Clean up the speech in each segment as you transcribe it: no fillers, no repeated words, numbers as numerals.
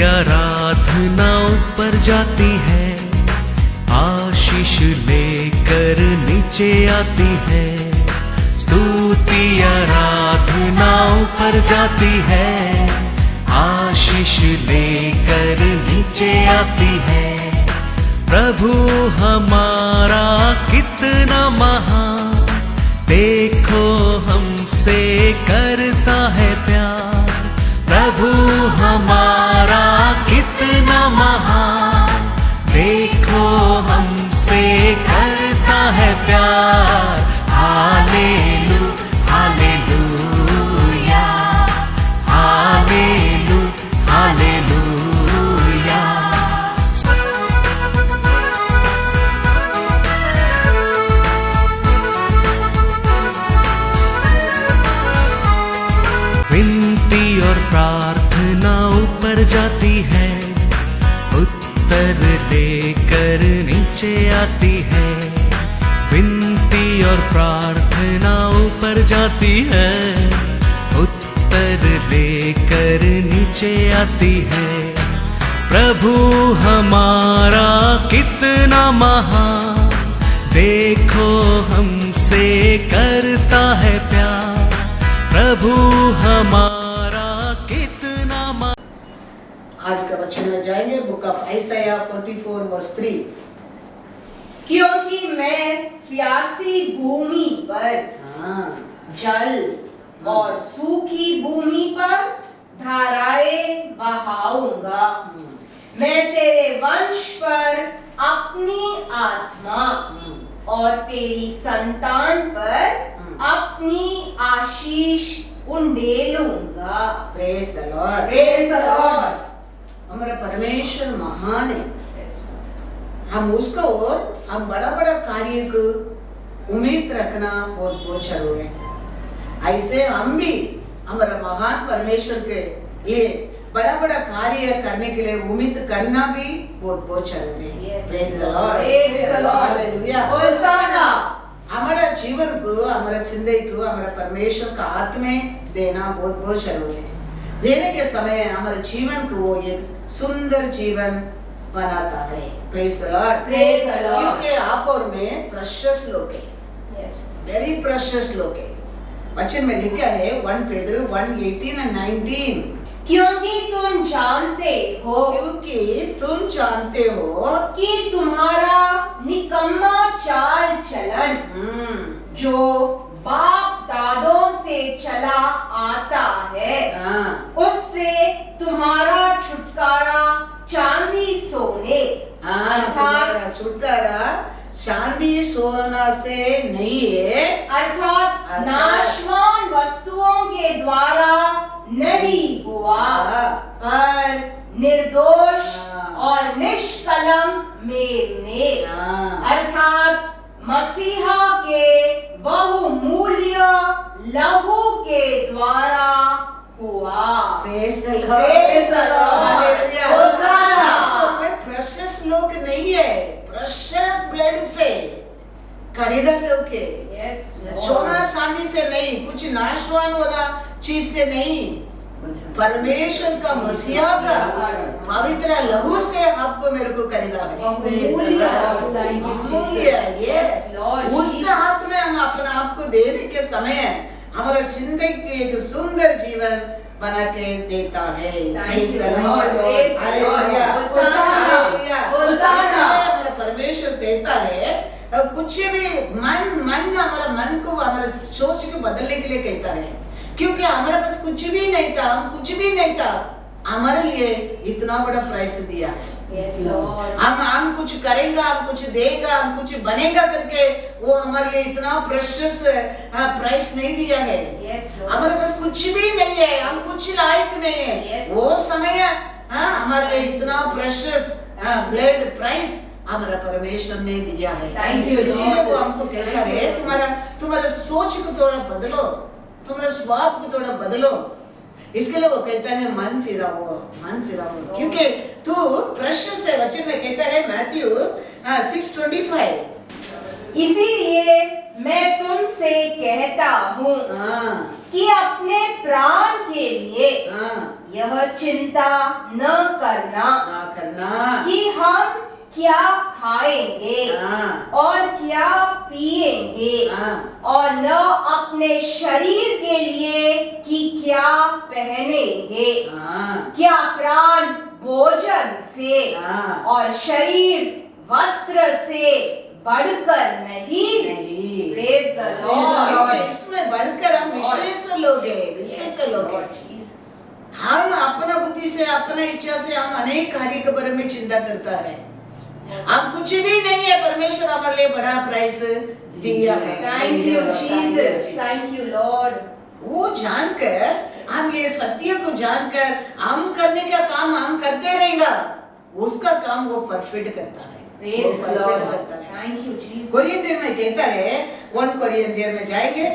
आराधना ऊपर जाती है, आशीष लेकर नीचे आती है। स्तुति आराधना ऊपर जाती है, आशीष लेकर नीचे आती है। प्रभु हमारा कितना महान, देखो हमसे करता है प्यार। प्रभु हमारा कितना महान, देखो हमसे करता है प्यार। हालेलू हालेलूया, हालेलू हालेलूया। विनती और प्रार्थना ऊपर जाती है, उत्तर लेकर नीचे आती है। विनती और प्रार्थना ऊपर जाती है, उत्तर लेकर नीचे आती है। प्रभु हमारा कितना महान, देखो हमसे करता है प्यार। प्रभु हमारा कितना आज का वचन में जाएंगे बुक ऑफ आइसाया 44 वर्स 3। क्योंकि मैं प्यासी भूमि पर जल और सूखी भूमि पर धाराएं बहाऊंगा। मैं तेरे वंश पर अपनी आत्मा और तेरी संतान पर अपनी आशीष उंडेलूंगा। Praise the Lord, praise the Lord. हमारा परमेश्वर महान है। हम उसको हम बड़ा बड़ा कार्य को उम्मीद रखना बहुत बहुत जरूरी है। ऐसे हम भी हमारा महान परमेश्वर के लिए बड़ा बड़ा कार्य करने के लिए उम्मीद करना भी बहुत बहुत जरूरी है। Praise the Lord, hallelujah. हमारा जीवन को, हमारा जिंदगी को हमारा परमेश्वर का हाथ में देना बहुत बहुत जरूरी है। देने के समय हमारे जीवन को वो एक सुंदर जीवन बनाता है। Praise the Lord, praise the Lord. क्योंकि आप और मैं प्रेशियस लोग हैं, वेरी प्रेशियस लोग हैं। वचन में लिखा है 1 पेदरू 1:18 और 19। क्योंकि तुम जानते हो कि तुम्हारा निकम्मा चाल चलन जो बाप दादों से चला आता है, उससे तुम्हारा छुटकारा चांदी सोने अर्थात छुटकारा चांदी सोना से नहीं है, अर्थात नाशवान वस्तुओं के द्वारा नहीं हुआ, पर निर्दोष और निष्कलंक मेमने अर्थात मसीहा के बहुमूल्य लहू के द्वारा हुआ। Praise the Lord, praise the Lord, होसाना। मैं प्रेशियस लोग नहीं है, प्रेशियस ब्लड से खरीदा लोग है। सोना चांदी से नहीं, कुछ नाशवान वाला चीज से नहीं, परमेश्वर का मसीहा का पवित्र लहू से आपको मेरे को खरीदा है। उसका हाथ में हम अपना आपको देने के समय हमारा जिंदगी की एक सुंदर जीवन बना के देता है। हमारा परमेश्वर कहता है कुछ भी मन हमारा मन को हमारे सोच को बदलने के लिए कहता है, क्योंकि हमारे पास कुछ भी नहीं था, हम कुछ भी नहीं था, हमारे लिए इतना बड़ा प्राइस दिया है। हम कुछ करेंगे, हम कुछ देगा, हम कुछ बनेगा करके वो हमारे लिए इतना प्रेशियस प्राइस नहीं दिया है। हमारे पास कुछ भी नहीं है, हम कुछ लायक नहीं है। वो समय हमारे लिए इतना प्रेशियस ब्लड प्राइस हमारा परमेश्वर ने दिया है। इसीलिए वो हमको कहता है तुम्हारा सोच को थोड़ा बदलो, तुम्हारा स्वभाव को थोड़ा बदलो। इसके लिए वो कहता है मन फिराओ, क्योंकि तू प्रेशियस है। वचन में कहता है मैथ्यू 6:25, इसीलिए मैं तुमसे कहता हूँ कि अपने प्राण के लिए हाँ, यह चिंता न करना ना करना, कि हम क्या खाएंगे हाँ, और क्या पिएंगे, हाँ, और न अपने शरीर के लिए कि क्या पहनेंगे। हाँ, क्या प्राण भोजन से हाँ, और शरीर वस्त्र से बढ़कर नहीं? नहीं। Praise the क्योंकि Lord. इसमें बढ़कर हम विशेष लोग हैं, विशेष लोग हैं। हम अपना बुद्धि से, अपना इच्छा से हम अनेक कार्य के बारे में चिंता करता है। हम कुछ भी नहीं है, परमेश्वर हमारे लिए बड़ा प्राइस दिया है। Thank you, Jesus. Thank you, Lord. वो जानकर, हम ये सत्य को जानकर हम करने का काम हम करते रहेंगे, उसका काम वो परफेक्ट करता है। Praise वो the परफेक्ट Lord. करता है। Thank you, Jesus. कोरिन्थियर में कहता है, 1 कोरिन्थियर में जाएंगे,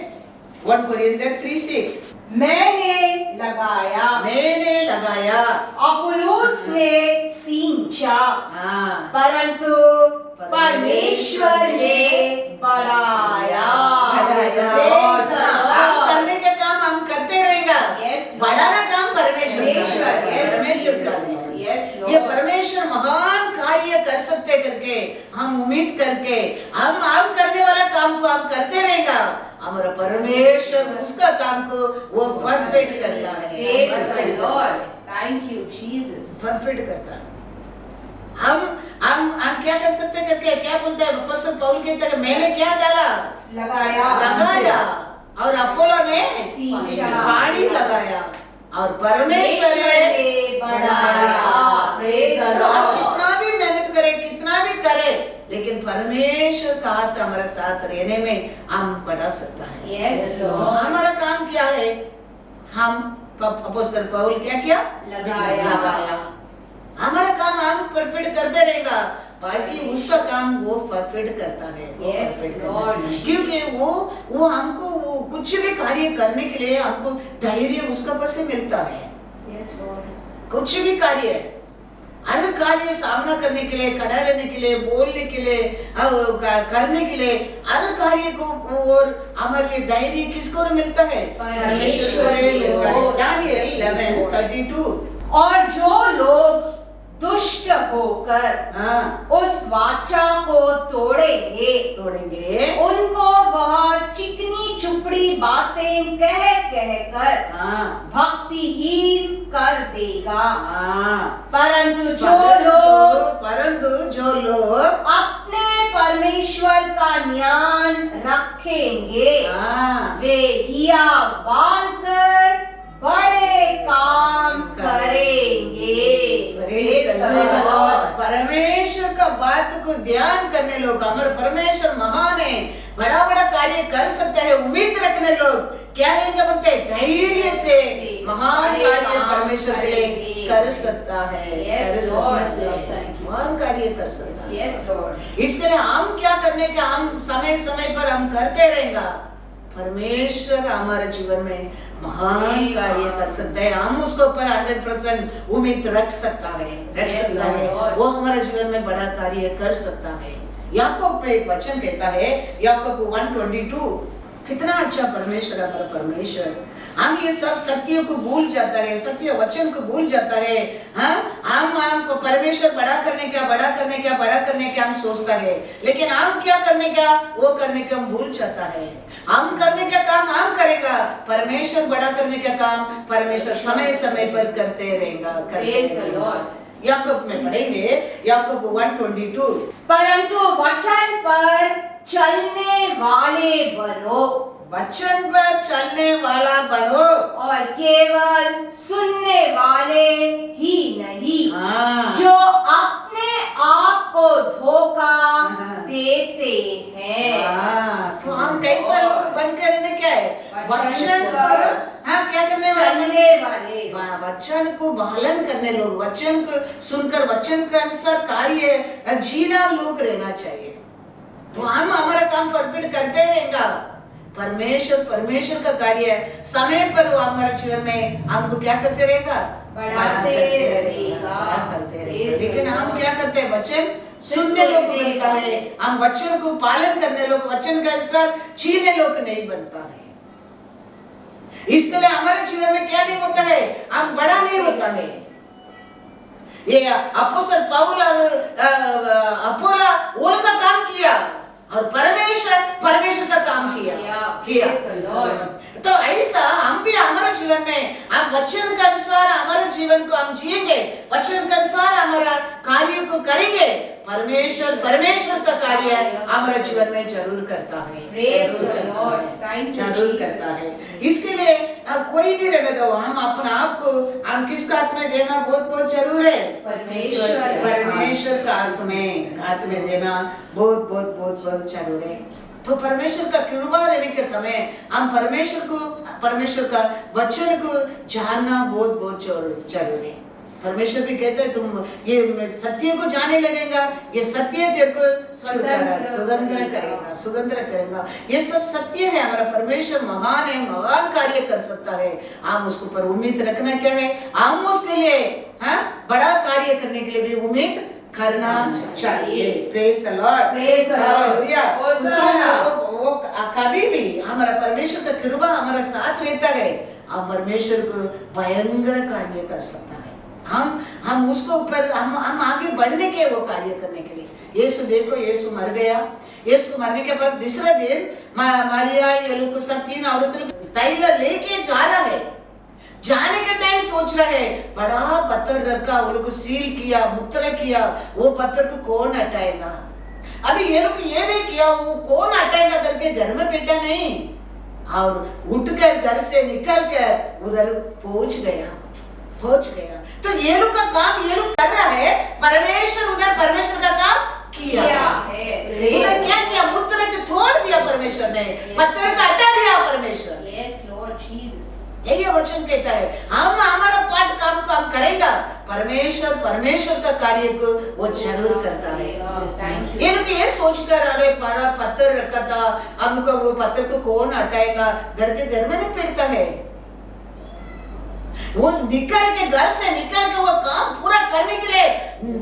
1 कोरिन्थियर 3:6। मैंने लगाया, अपुल्लोस ने सींचा, हाँ, परंतु परमेश्वर ने बढ़ाया। Praise the हम Lord. करने का काम हम करते रहेंगे। Yes, Lord. बढ़ाना काम परमेश्वर का है। Yes, परमेश्वर का Jesus. है। Yes, Lord. ये परमेश्वर महान कार्य कर सकते करके हम उम्मीद करके हम करने वाला काम को हम करते रहेंगे। हमारा परमेश्वर उसका काम को वो परफेक्ट करता है। Praise the Lord. Thank you, Jesus. Perfect करता है। हम क्या कर सकते करके क्या बोलते हैं अपोस्तल पौल कहता है, मैंने क्या डाला? लगाया, और अपोलो ने सींचा, पानी लगाया, और परमेश्वर ने बढ़ाया। Praise the तो हम Lord. कितना भी मेहनत करें, कितना भी करें, लेकिन परमेश्वर का हाथ हमारे साथ रहने में हम बढ़ा सकता है। Yes, तो Lord. हमारा काम क्या है? हम अपोस्तल पौल क्या किया? लगाया। हमारा काम हम परफेक्ट करते रहेगा, बाकी उसका काम वो परफेक्ट करता है। वो Yes, perfect करता है। Lord. क्योंकि वो हमको वो कुछ भी कार्य करने के लिए हमको धैर्य उसका पास से मिलता है। Yes, Lord. कुछ भी कार्य, हर कार्य सामना करने के लिए, खड़ा रहने के लिए, बोलने के लिए, करने के लिए, हर कार्य को और हमारे लिए धैर्य किसको मिलता है? परमेश्वर को मिलता है। दानिएल 11:32। और जो लोग दुष्ट होकर हाँ, उस वाचा को तोड़ेंगे, उनको वह चिकनी चुपड़ी बातें कह कर हाँ, भक्तिहीन कर देगा। हाँ। परंतु जो लोग अपने परमेश्वर का ज्ञान रखेंगे, हाँ, वे हिया बांधकर बड़े काम करेंगे। Praise the Lord. परमेश्वर का बात को ध्यान करने लोग, हमारे परमेश्वर महान है, बड़ा बड़ा कार्य कर सकते हैं। उम्मीद रखने लोग क्या रहेंगे? बोलते हैं धैर्य से महान कार्य परमेश्वर के लिए कर सकता है। Yes, Lord. Thank you. महान कार्य कर सकता है। Yes, Lord. इसके लिए हम क्या करने का, हम समय समय पर हम करते रहेंगे। परमेश्वर हमारे जीवन में महान कार्य कर सकता है। हम उसके ऊपर 100% उम्मीद रख सकता है। वो हमारे जीवन में बड़ा कार्य कर सकता है। याकूब में एक वचन कहता है, याकूब 1:22, कितना अच्छा परमेश्वर है हमारा परमेश्वर। हम ये सब सत्य को भूल जाता है, सत्य वचन को भूल जाता है। हम परमेश्वर बड़ा करने का हम सोचता है, लेकिन हम क्या करने का, वो करने का हम भूल जाता है। हम करने का काम हम करेगा, परमेश्वर बड़ा करने का काम परमेश्वर समय समय पर करते रहेगा। याकूब में पढ़ेंगे, याकूब 1:22। परंतु वचन पर चलने वाले बनो, वचन पर चलने वाला बनो, और केवल सुनने वाले ही नहीं, हाँ, जो अपने आप को धोखा देते हैं। हाँ, तो हम कैसा लोग बनकर रहने क्या है? वचन को क्या करने वाले, वचन को पालन करने लोग, वचन को सुनकर वचन के अनुसार कार्य जीना लोग रहना चाहिए। तो हम हमारा काम परफेक्ट करते रहेंगे। परमेश्वर का कार्य समय पर वो हमारे जीवन में हमको क्या करते रहेगा? बढ़ाते रहेगा। लेकिन हम क्या करते हैं? वचन सुनने लोग बनता है, हम वचन को पालन करने लोग, वचन के अनुसार जीने लोग नहीं बनता है। इसके लिए हमारे जीवन में क्या नहीं होता है, हम बड़ा नहीं होता है। ये अपोस्तल पौल और अपोला उनका काम किया और परमेश्वर का काम किया। तो ऐसा हम भी हमारे जीवन में हम वचन के अनुसार हमारे जीवन को हम जिएंगे, वचन के अनुसार हमारा कार्य को करेंगे, परमेश्वर का कार्य हमारे जीवन में जरूर करता है, जरूर करता है। इसके लिए कोई भी रहने दो, हम अपने आप को हम किसका हाथ में देना बहुत जरूर है, परमेश्वर का हाथ में देना बहुत जरूर है। तो परमेश्वर का कृपा रहने के समय हम परमेश्वर का वचन को जानना बहुत जरूरी है। परमेश्वर भी कहते हैं तुम ये सत्य को जाने लगेगा, ये सत्य तेरे को स्वतंत्र करेगा। ये सब सत्य है, हमारा परमेश्वर महान है, महान कार्य कर सकता है। हम उसके ऊपर उम्मीद रखना क्या है, हम उसके लिए बड़ा कार्य करने के लिए भी उम्मीद करना चाहिए। Praise the Lord, hallelujah. वो कभी भी हमारा परमेश्वर का कृपा हमारा साथ रहता है, हम परमेश्वर को भयंकर कार्य कर सकता है। हम उसको ऊपर हम आगे बढ़ने के वो कार्य करने के लिए। यीशु देखो, यीशु मर गया, यीशु मरने के बाद दूसरा दिन मारिया ये लोग सब 3 औरतें तैल लेके जा रहा है। जाने के टाइम सोच रहे हैं बड़ा पत्थर रखा, वो लोग सील किया, मुद्रा किया, वो पत्थर को कौन हटाएगा। अभी ये लोग ये नहीं किया, वो कौन हटाएगा करके घर में बैठा नहीं, और उठकर घर से निकल कर उधर पहुंच गया। तो ये लोग का काम ये लोग कर रहा है, उधर परमेश्वर का काम किया है। उधर क्या किया, मुद्रा को तोड़ दिया परमेश्वर ने, पत्थर का हटा दिया परमेश्वर। यही वचन कहता है, हम हमारा पाठ काम को हम करेगा, परमेश्वर का कार्य को वो जरूर करता है। ये लोग ये सोचकर अरे बड़ा पत्थर रखा था, हमको वो पत्थर को कौन हटाएगा, घर में नहीं पड़ता है। वो घर से निकल के वो काम पूरा करने के लिए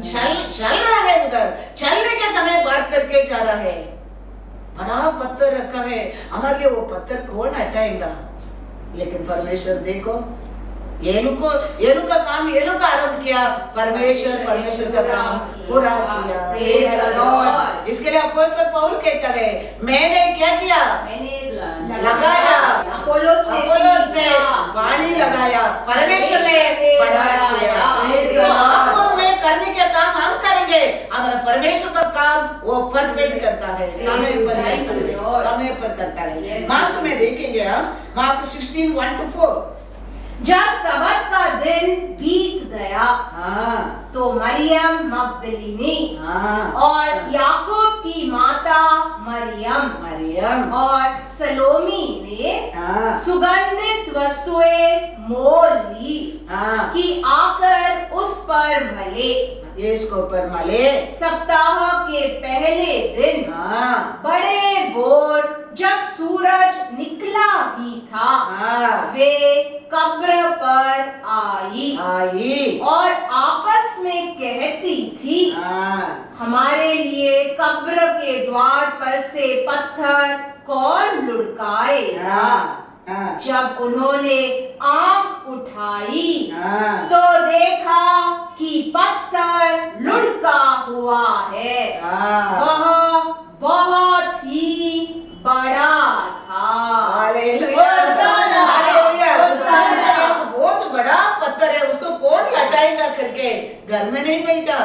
चल रहा है, उधर चलने के समय बात करके जा रहा है। बड़ा पत्थर रखा है, हमारे लिए वो पत्थर कौन हटाएगा। लेकिन परमेश्वर देखो, ये लोग का काम ये लोग आरंभ किया, परमेश्वर का काम पूरा किया। इसके लिए अपोस्तल पौल कहता है, मैंने क्या किया, लगाया, अपोलोस ने पानी लगाया, परमेश्वर ने बढ़ा किया। तो आप और मैं करने के काम हम करेंगे, हमारा परमेश्वर का काम वो परफेक्ट करता है, समय पर करता है। मार्क में देखेंगे हम, मार्क 16:1-4। जब सबत का दिन बीत गया, तो मरियम मगदलीनी और याकूब की माता मरियम और सलोमी ने सुगंधित वस्तुएं मोल ली कि आकर उस पर मले। इसको पर मले। सप्ताह के पहले दिन बड़े भोर जब सूरज निकला ही था, वे कब्र पर आई और आपस में कहती थी, हमारे लिए कब्र के द्वार पर से पत्थर कौन लुढ़काएगा। जब उन्होंने आंख उठाई तो देखा कि पत्थर लुढ़का हुआ है, वह बहुत ही बड़ा था। बहुत बड़ा पत्थर है, उसको कौन हटाएगा करके घर में नहीं बैठा,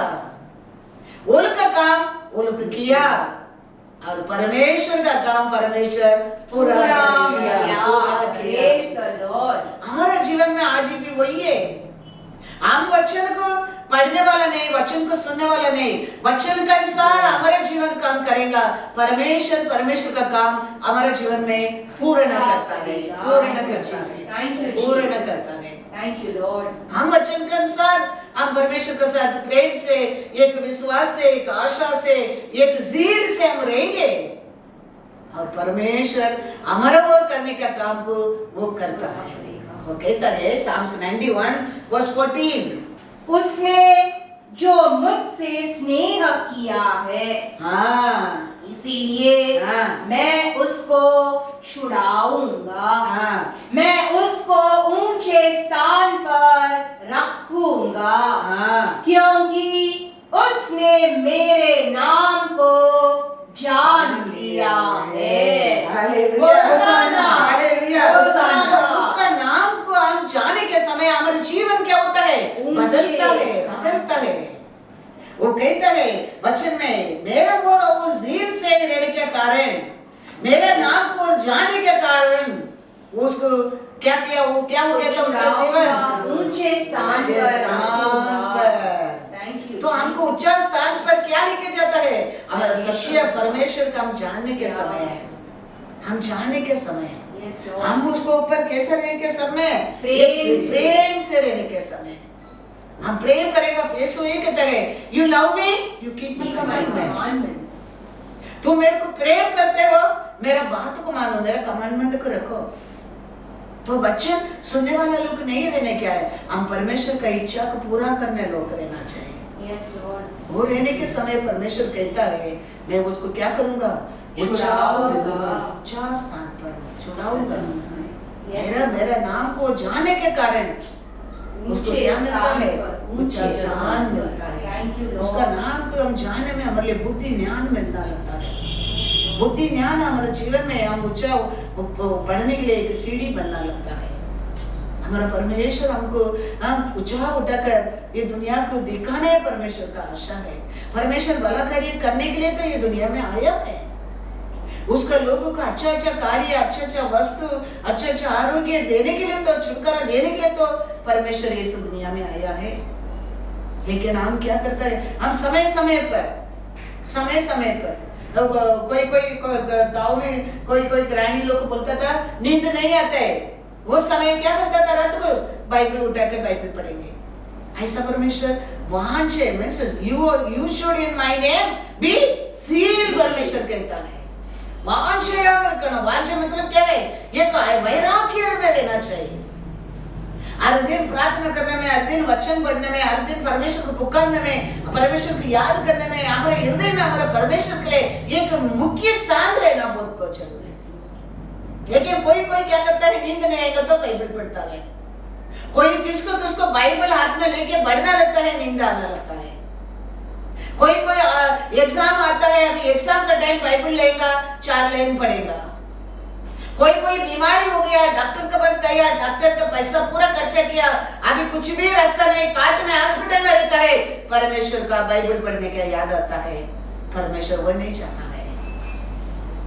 उनका काम उनको किया, और परमेश्वर का काम परमेश्वर पूरा किया। हमारे जीवन में आज भी वही है, हम वचन को पढ़ने वाला नहीं, वचन को सुनने वाला नहीं, वचन के अनुसार हमारे जीवन काम करेगा, परमेश्वर का काम हमारे जीवन में पूर्ण करता है। Thank you Lord. हम वचन के अनुसार हम परमेश्वर के साथ प्रेम से, एक विश्वास से, एक आशा से, एक ज़ील से हम रहेंगे, और परमेश्वर हमारा और करने का काम को वो करता है। वो कहता है Psalms 91:14, उसने जो मुझसे स्नेह किया है, हाँ इसीलिए हाँ। मैं उसको छुड़ाऊंगा, हाँ मैं उसको ऊंचे स्थान पर रखूंगा, हाँ क्योंकि उसने मेरे नाम को जान लिया है। हालेलुया होसाना, हालेलुया होसाना। उसका नाम को हम जाने के समय हमारे जीवन क्या होता है, बदलता है बदलता है। वो कहता है वचन में, मेरा वो जील से रहने के कारण, मेरे नाम को जाने के कारण उसको क्या किया, वो क्या हो गया था उसका जीवन, ऊंचे स्थान ऊंचे पर स्थान रखूंगा। पर। Thank you, तो हमको Jesus. उच्च स्थान पर क्या लेके जाता है, हमारा सत्य परमेश्वर का हम जानने के समय है, हम जानने के समय है। Yes, Lord. हम उसको ऊपर कैसे रहने के समय, प्रेम से रहने के समय हम प्रेम करेगा। यीशु ये कहता है, you love me, you keep my Keep my commandment. commandments. तुम मेरे को प्रेम करते हो, मेरा बात को मानो, मेरा कमांडमेंट को रखो। तो बच्चे सुनने वाला लोग नहीं रहने क्या है, हम परमेश्वर का इच्छा को पूरा करने लोग रहना चाहिए। Yes, Lord. वो रहने के समय परमेश्वर कहता है, मैं उसको क्या करूंगा, छुड़ाऊंगा। उच्च स्थान पर छुड़ाऊंगा। Yes. मेरा नाम को जाने के कारण उसको ऊंचे क्या मिलता स्थान है, पर, उच्च ऊंचे स्थान मिलता है। Thank you, Lord. उसका नाम को हम जानने में हमारे लिए बुद्धि ज्ञान मिलना लगता है। बुद्धि ज्ञान हमारे जीवन में हम ऊंचा पढ़ने के लिए एक सीढ़ी बनना लगता है। हमारा परमेश्वर हमको हम ऊंचा उठाकर ये दुनिया को दिखाने परमेश्वर का आशा है। परमेश्वर भला कार्य करने के लिए तो ये दुनिया में आया है। उसका लोगों को अच्छा अच्छा कार्य, अच्छा अच्छा वस्तु, अच्छा अच्छा आरोग्य देने के लिए, तो छुटकारा देने के लिए तो परमेश्वर इस दुनिया में आया है। लेकिन हम क्या करता है, हम समय समय पर कोई गाँव में कोई गृहिणी लोग बोलता था नींद नहीं आता है, वो समय क्या करता था, रात को बाइबल उठा के बाइबल पढ़ेंगे। ऐसा परमेश्वर वांछे means you should in my name be seal, परमेश्वर कहता है। वांछे मतलब क्या है, ये वैराग्य में रहना चाहिए। हर दिन प्रार्थना करने में, हर दिन वचन पढ़ने में, हर दिन परमेश्वर को पुकारने में, परमेश्वर को याद करने में, हमारे हृदय में हमारे परमेश्वर के लिए एक मुख्य स्थान रहना बहुत जरूरी है। लेकिन कोई क्या करता है, नींद नहीं आएगा तो बाइबल पढ़ता है। कोई किसको बाइबल हाथ में लेके बढ़ना लगता है, नींद आने लगता है। कोई एग्जाम आता है, अभी एग्जाम का टाइम बाइबल लेगा, 4 लाइन पढ़ेगा। कोई बीमारी हो गया, डॉक्टर के पास गया, डॉक्टर का पैसा पूरा खर्चा किया, अभी कुछ भी रास्ता नहीं, काट में हॉस्पिटल में रहता है, परमेश्वर का बाइबल पढ़ने का याद आता है। परमेश्वर वो नहीं चाहता है।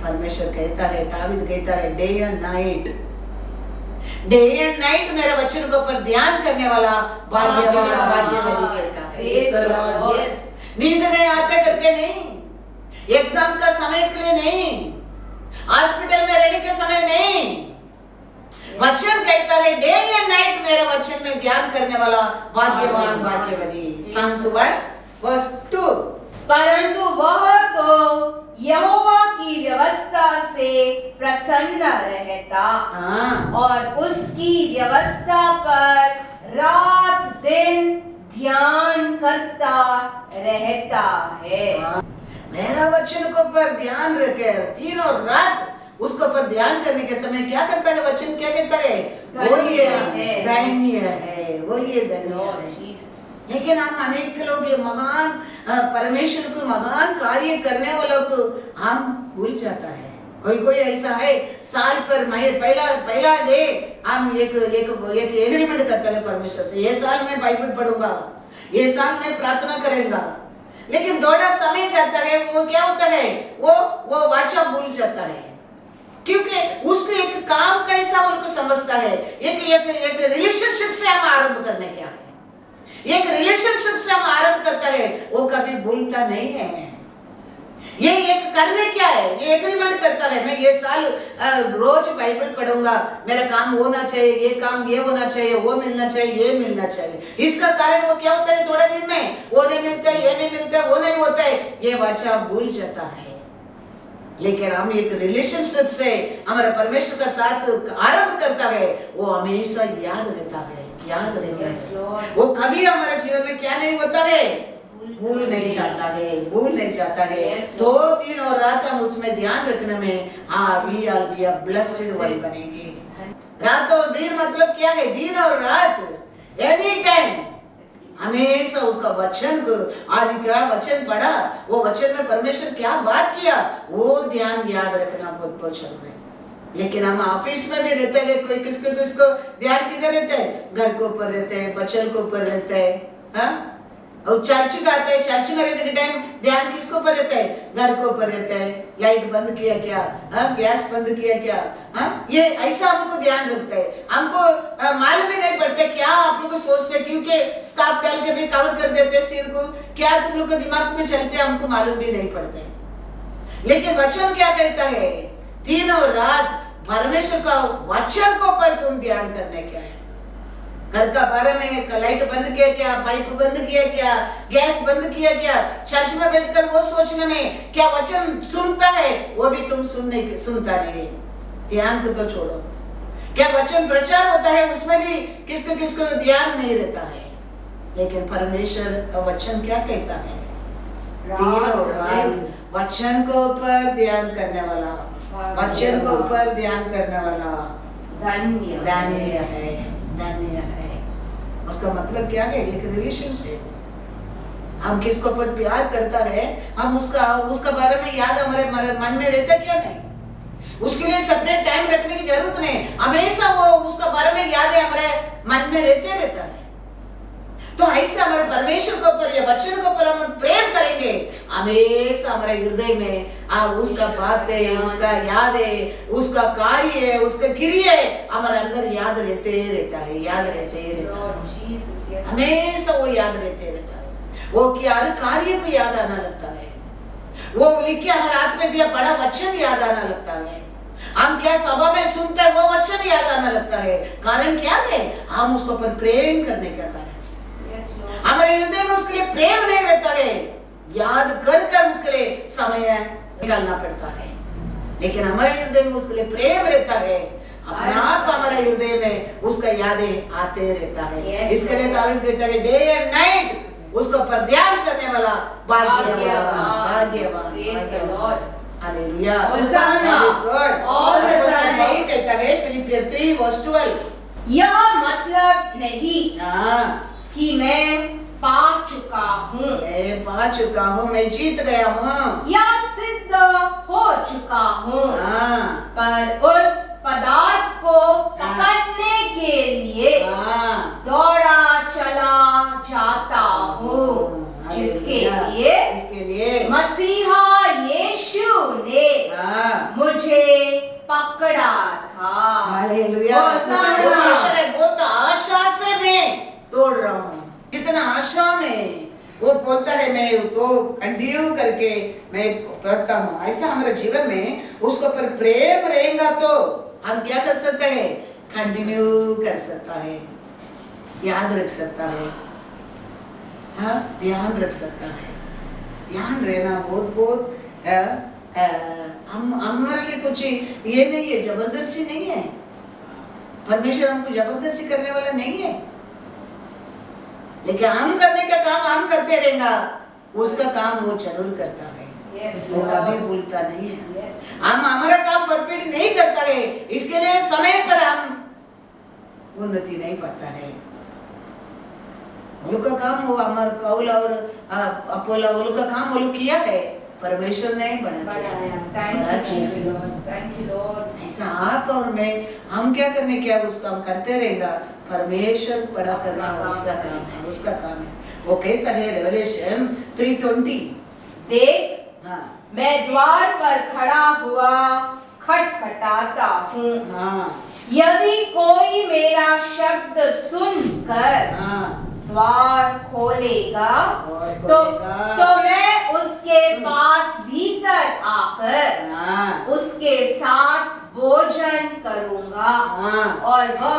परमेश्वर कहता है, दाऊद कहता है, डे एंड नाइट मेरे वचन के ऊपर ध्यान करने वाला भाग्यवान कहता है। यस, नींद नहीं आते करके नहीं, एग्जाम का समय के लिए नहीं, हॉस्पिटल में रहने के समय नहीं। वचन कहता है, डे एंड नाइट मेरे वचन में ध्यान करने वाला भाग्यवान भाग्यवती। Psalms 1:2। परंतु वह तो यहोवा की व्यवस्था से प्रसन्न रहता और उसकी व्यवस्था पर रात दिन ध्यान करता रहता है। मेरा वचन को पर ध्यान रखे, दिन और रात उसको पर ध्यान करने के समय क्या करता है, वचन क्या कहता है, वो ये धन्य है, वो ये धन्य है। लेकिन हम अनेक लोग ये महान परमेश्वर को महान कार्य करने वालों को हम भूल जाता है। कोई ऐसा है, साल पर पहला डे हम एक एग्रीमेंट करता है परमेश्वर से, ये साल में बाइबल पढ़ूंगा, ये साल में प्रार्थना करेगा। लेकिन थोड़ा समय जाता है, वो क्या होता है, वो वाचा भूल जाता है, क्योंकि उसको एक काम कैसा उनको समझता है। एक रिलेशनशिप से हम आरंभ करने क्या है, एक रिलेशनशिप से हम आरंभ करता है, वो कभी भूलता नहीं है। ये एक करने क्या है, ये एग्रीमेंट करता है, मैं ये साल रोज बाइबल पढ़ूंगा, मेरा काम होना चाहिए, ये काम ये होना चाहिए, वो मिलना चाहिए, ये मिलना चाहिए। इसका कारण वो क्या होता है, थोड़े दिन में वो नहीं मिलता, ये नहीं मिलता, वो नहीं होता है, ये बच्चा भूल जाता है। लेकिन हम एक रिलेशनशिप से हमारे परमेश्वर का साथ आरंभ करता है, वो हमेशा याद रहता है, याद रहता है। वो कभी हमारे जीवन में क्या नहीं होता है, भूल नहीं जाता है, भूल नहीं जाता है। तो दिन और रात हम उसमें ध्यान रखने में we are be a blessed one बनेंगे। रात और दिन मतलब क्या है, दिन और रात, एनी टाइम हमेशा उसका वचन को, आज क्या वचन पढ़ा, वो वचन में परमेश्वर क्या बात किया, वो ध्यान याद रखना बहुत बहुत जरूरी है। लेकिन हम ऑफिस में भी रहते हैं, कोई किसको किसको ध्यान किधर रहता है, घर के ऊपर रहते हैं, बच्चों के ऊपर रहता है, हाँ? और चर्च का आता है, चर्च में रहने के टाइम ध्यान किसके ऊपर रहता है, घर के ऊपर रहता है, लाइट बंद किया क्या, हाँ? गैस बंद किया क्या, हाँ? ये ऐसा हमको ध्यान रखता है। हमको मालूम ही नहीं पड़ता क्या आप लोग सोचते हैं, क्योंकि स्कार्फ डाल के भी कवर कर देते हैं सिर को, क्या तुम लोग के दिमाग में चलते हैं हमको मालूम भी नहीं पड़ता। लेकिन वचन क्या कहता है, दिन और रात परमेश्वर का वचन को पर तुम ध्यान करने क्या है। घर का बारे में लाइट बंद किया क्या, पाइप बंद किया क्या, गैस बंद किया क्या, चर्च में बैठकर वो सोचने में क्या वचन सुनता है, वो भी तुम सुनता नहीं, ध्यान को तो छोड़ो। क्या वचन प्रचार होता है, उसमें भी किसको किसको ध्यान नहीं रहता है। लेकिन परमेश्वर का वचन क्या कहता है, दिन और रात वचन को ऊपर ध्यान करने वाला, वचन को ऊपर ध्यान करने वाला धन्य है, धन्य है। उसका मतलब क्या है, एक रिलेशनशिप। हम किसको पर प्यार करता है, हम उसका बारे में याद हमारे मन में रहता क्या नहीं, उसके लिए सेपरेट टाइम रखने की जरूरत नहीं, हमेशा वो उसका बारे में याद है हमारे मन में रहता है। तो ऐसा हमारे परमेश्वर के ऊपर या वचन के ऊपर हम प्रेम करेंगे, हमेशा हमारे हृदय में उसका बातें, उसका याद है, उसका कार्य है, उसका क्रिया है, हमारे अंदर याद रहते रहता है, याद रहते रहता है, हमेशा वो याद रहते रहता है। वो क्या कार्य को याद आना लगता है, वो लिख के हमारे हाथ में दिया पढ़ा वचन याद आना लगता है, हम क्या सभा में सुनते हैं वो वचन याद आना लगता है। कारण क्या है, हम उसको पर प्रेम करने का कारण, हमारे हृदय में उसके लिए प्रेम नहीं रहता है, याद कर कर उसके लिए समय निकालना पड़ता है। लेकिन हमारे हृदय में उसके लिए प्रेम रहता है, अपना आप हमारे हृदय में उसका यादें आते रहता है। इसके लिए दाऊद कहता है डे एंड नाइट उसको पर ध्यान करने वाला भाग्यवान। हालेलुया, कहता है फिलिपियर 3:12, यह मतलब नहीं कि मैं पा चुका हूँ, मैं जीत गया हूँ या सिद्ध हो चुका हूँ, पर उस पदार्थ को पकड़ने के लिए दौड़ा चला जाता हूँ, जिसके लिए मसीहा यीशु ने मुझे पकड़ा था। हालेलुया, बहुत आशा से मैं दौड़ रहा हूँ, कितना आशा में वो बोलता है, मैं तो कंटिन्यू करके मैं करता हूँ। ऐसा हमारे जीवन में उसको पर प्रेम रहेगा तो हम क्या कर सकते हैं, कंटिन्यू कर सकता है, याद रख सकता है, हाँ ध्यान रख सकता है। ध्यान रहना बहुत हमारे लिए कुछ ये नहीं है, जबरदस्ती नहीं है। परमेश्वर हमको जबरदस्ती करने वाला नहीं है, लेकिन हम करने का काम हम करते रहेगा, उसका काम वो जरूर करता है। वो कभी भूलता नहीं है। हम हमारा काम परफेक्ट नहीं करता है, इसके लिए समय पर हम उन्नति नहीं पाता है। उनका काम वो हमारे पौल और अपोला उनका काम वो किया है, परमेश्वर ने ऐसा आप और मैं हम क्या करने क्या उसको हम करते रहेगा, परमेश्वर बड़ा करना उसका काम है, उसका काम है। वो कहता है रेवलेशन 3:20, देख मैं द्वार पर खड़ा हुआ खटखटाता हूँ, यदि कोई मेरा शब्द सुनकर द्वार खोलेगा तो मैं उसके पास भीतर आकर उसके साथ भोजन करूंगा और वह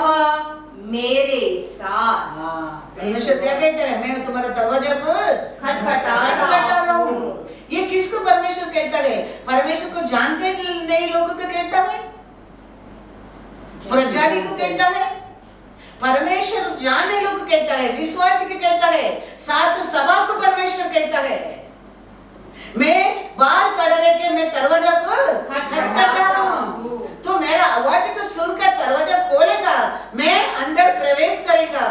मेरे साथ। परमेश्वर क्या कहते हैं, मैं तुम्हारे दरवाजे पर खटखटा रहा हूँ। ये किसको परमेश्वर कहता है, परमेश्वर को जानते नहीं लोगों को कहता है, प्रजाति को कहता है, परमेश्वर जानने लोग कहता है, विश्वासी को कहता है, सात सभा को परमेश्वर कहता है, मैं बाहर खड़ा रह के मैं दरवाजा को खटखटा रहा हूँ, तो मेरा आवाज को सुनकर दरवाजा खोलेगा, मैं अंदर प्रवेश करेगा।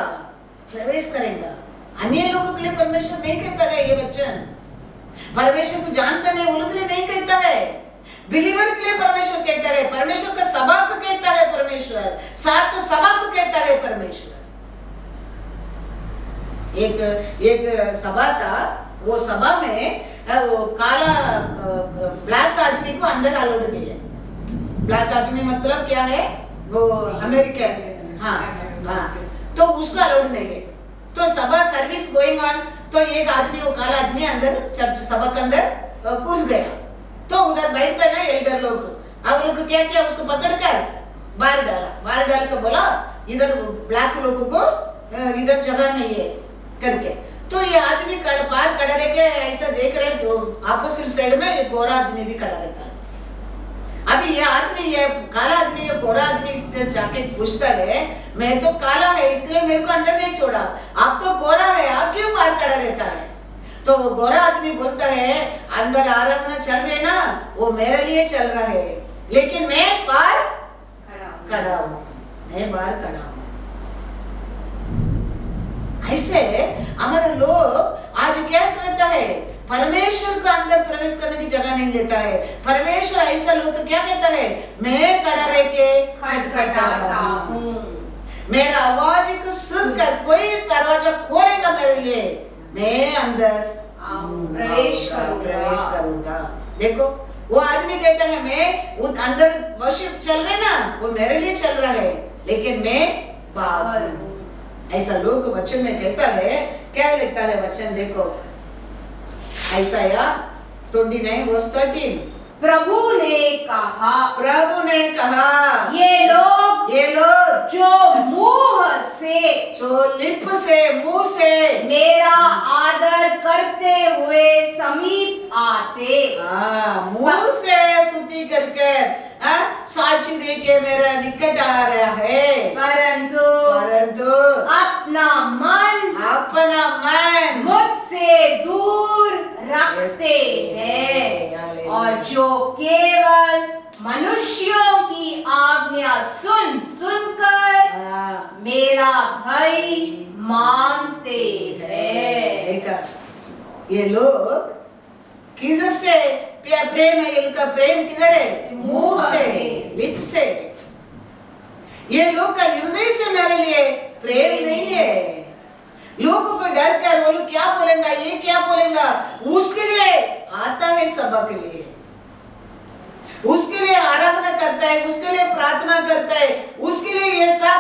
अन्य लोगों के लिए परमेश्वर नहीं कहता है ये वचन, परमेश्वर को जानते नहीं उनके लिए नहीं कहता है, बिलीवर के लिए परमेश्वर कहता है, परमेश्वर का सभा को कहता है परमेश्वर, सात सभा को कहता है परमेश्वर। एक सभा था, वो सभा में वो काला ब्लैक आदमी को अंदर अलाउड नहीं है। ब्लैक आदमी मतलब क्या है, वो अमेरिकन, हाँ, तो उसको अलाउड नहीं है। तो सभा सर्विस गोइंग ऑन, तो एक आदमी, वो काला आदमी अंदर चर्च सभा के अंदर घुस गया, तो उधर बैठते ना एल्डर लोग, अब लोग क्या किया, उसको पकड़कर बाहर डाल के बोला इधर ब्लैक लोगों को इधर जगह नहीं है करके। तो ये आदमी बाहर खड़ा रह के ऐसा देख रहे, तो अपोजिट साइड में एक गोरा आदमी भी खड़ा रहता है। अभी ये आदमी, ये काला आदमी, ये गोरा आदमी इससे जाके पूछता है, मैं तो काला है इसलिए मेरे को अंदर नहीं छोड़ा, आप तो गोरा है, आप क्यों बाहर खड़ा रहता है? तो वो गोरा आदमी बोलता है, अंदर आराधना चल रही है ना, वो मेरे लिए चल रहा है, लेकिन मैं बाहर खड़ा हूँ, मैं बाहर खड़ा हूँ। ऐसे हमारे लोग आज क्या करता है, परमेश्वर का अंदर प्रवेश करने की जगह नहीं देता है। परमेश्वर ऐसा लोग तो क्या कहता है, मैं खड़ा रह के खटखटाता हूँ, मेरा आवाज को सुनकर कोई दरवाजा खोलेगा मेरे लिए, मैं अंदर प्रवेश करूंगा। देखो वो आदमी कहता है, मैं अंदर वर्शिप चल रहे ना, वो मेरे लिए चल रहा है, लेकिन मैं बाहर हूँ। ऐसा लोग वचन में कहता है, क्या लिखता है वचन देखो, Isaiah 29 verse 13, प्रभु ने कहा, ये लोग जो लिप से मुंह से मेरा आदर करते हुए समीप आते, मुंह से स्तुति करके साक्षी दे के मेरा निकट आ रहा है, परंतु अपना मन मुझसे दूर रखते हैं, और जो केवल मनुष्यों की आज्ञा सुनकर मेरा भय मानते हैं। देखा, ये लोग किससे प्रेम है, इनका प्रेम किधर है, मुंह से, लिप से। ये लोग का हृदय से मेरे लिए प्रेम नहीं है। लोगों को डर कर वो लोग क्या बोलेंगे, ये क्या बोलेगा, उसके लिए आता है सभा के लिए, उसके लिए आराधना करता है, उसके लिए प्रार्थना करता है, उसके लिए ये सब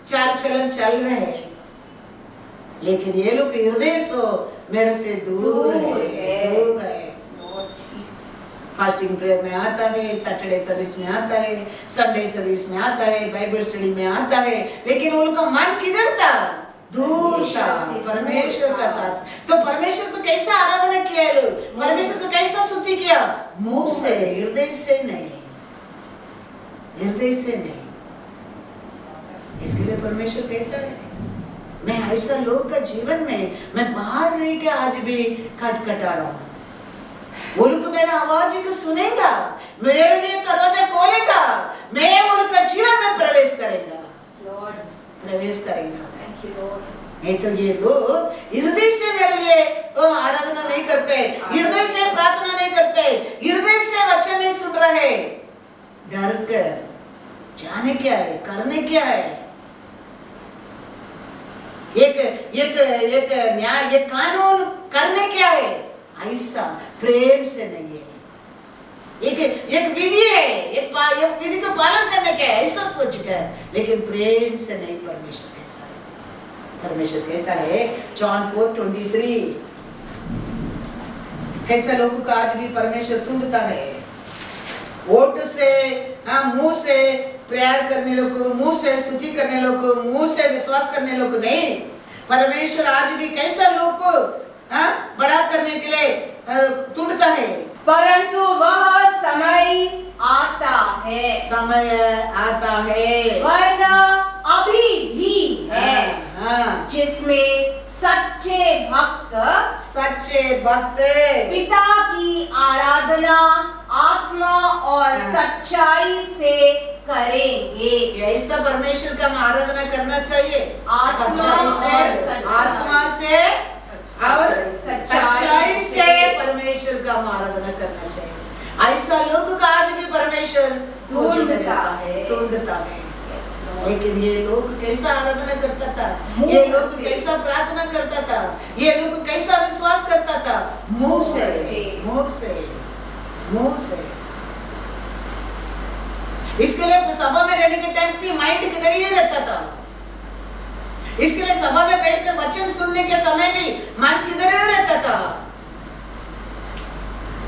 चाल चलन चल रहे हैं, लेकिन ये लोग हृदय से मेरे से दूर है। फास्टिंग प्रेयर में आता है, सैटरडे सर्विस में आता है, संडे सर्विस में आता है, बाइबल स्टडी में आता है, लेकिन उनका मन किधर था, दूर था, परमेश्वर का साथ। तो परमेश्वर को कैसा आराधना किया लोग, परमेश्वर को कैसा स्तुति किया, मुंह से, हृदय से नहीं, हृदय से नहीं। इसके लिए परमेश्वर कहता है, मैं ऐसा लोग का जीवन में मैं बाहर रह के आज भी खटखटा रहा हूँ, वो लोग मेरा आवाज को सुनेगा, मेरे लिए दरवाजा खोलेगा, मैं उनका जीवन में प्रवेश करेगा। नहीं तो ये लोग हृदय से मेरे लिए आराधना नहीं करते, हृदय से प्रार्थना नहीं करते, हृदय से वचन नहीं सुन रहे, डर कर जाने क्या है, करने क्या है, एक न्याय, एक कानून करने क्या है, ऐसा प्रेम से नहीं है। एक विधि है, एक विधि को पालन करने का है, ऐसा सोच कर, लेकिन प्रेम से नहीं। परमेश्वर कहता है जॉन 4:23, कैसे लोगों का आज भी परमेश्वर ढूंढता है, वोट से, मुंह से प्यार करने लोग, मुंह से स्तुति करने लोग, मुंह से विश्वास करने लोग नहीं। परमेश्वर आज भी कैसा लोग को बड़ा करने के लिए ढूंढता है, परंतु वह समय आता है, वरना अभी भी है, जिसमें सच्चे भक्त पिता की आराधना आत्मा और सच्चाई से करेंगे। ऐसा परमेश्वर का हम आराधना करना चाहिए, आत्मा से और सच्चाई से परमेश्वर का हम आराधना करना चाहिए। ऐसा लोग का आज भी परमेश्वर ढूंढता है। लेकिन ये लोग कैसा आराधना करता था, ये लोग कैसा प्रार्थना करता था, ये लोग कैसा विश्वास करता था? मुंह से। इसके लिए सभा में रहने के टाइम भी माइंड किधर ही रहता था। इसके लिए सभा में बैठकर वचन सुनने के समय भी मन किधर ही रहता था।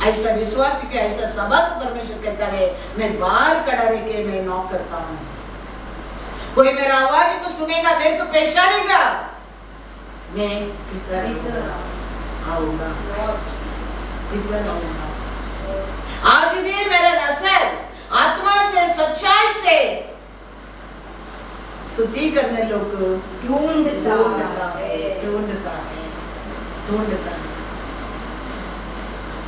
ऐसा विश्वास के ऐसा सभा को परमेश्वर कहता है, मैं बाहर खड़ा रह के मैं नॉक करता हूँ। कोई मेरा आवाज को सुनेगा, मेरे को पहचानेगा, मैं इधर आऊंगा। आज भी मेरा नसर आत्मा से सच्चाई से स्तुति करने लोग ढूंढता है।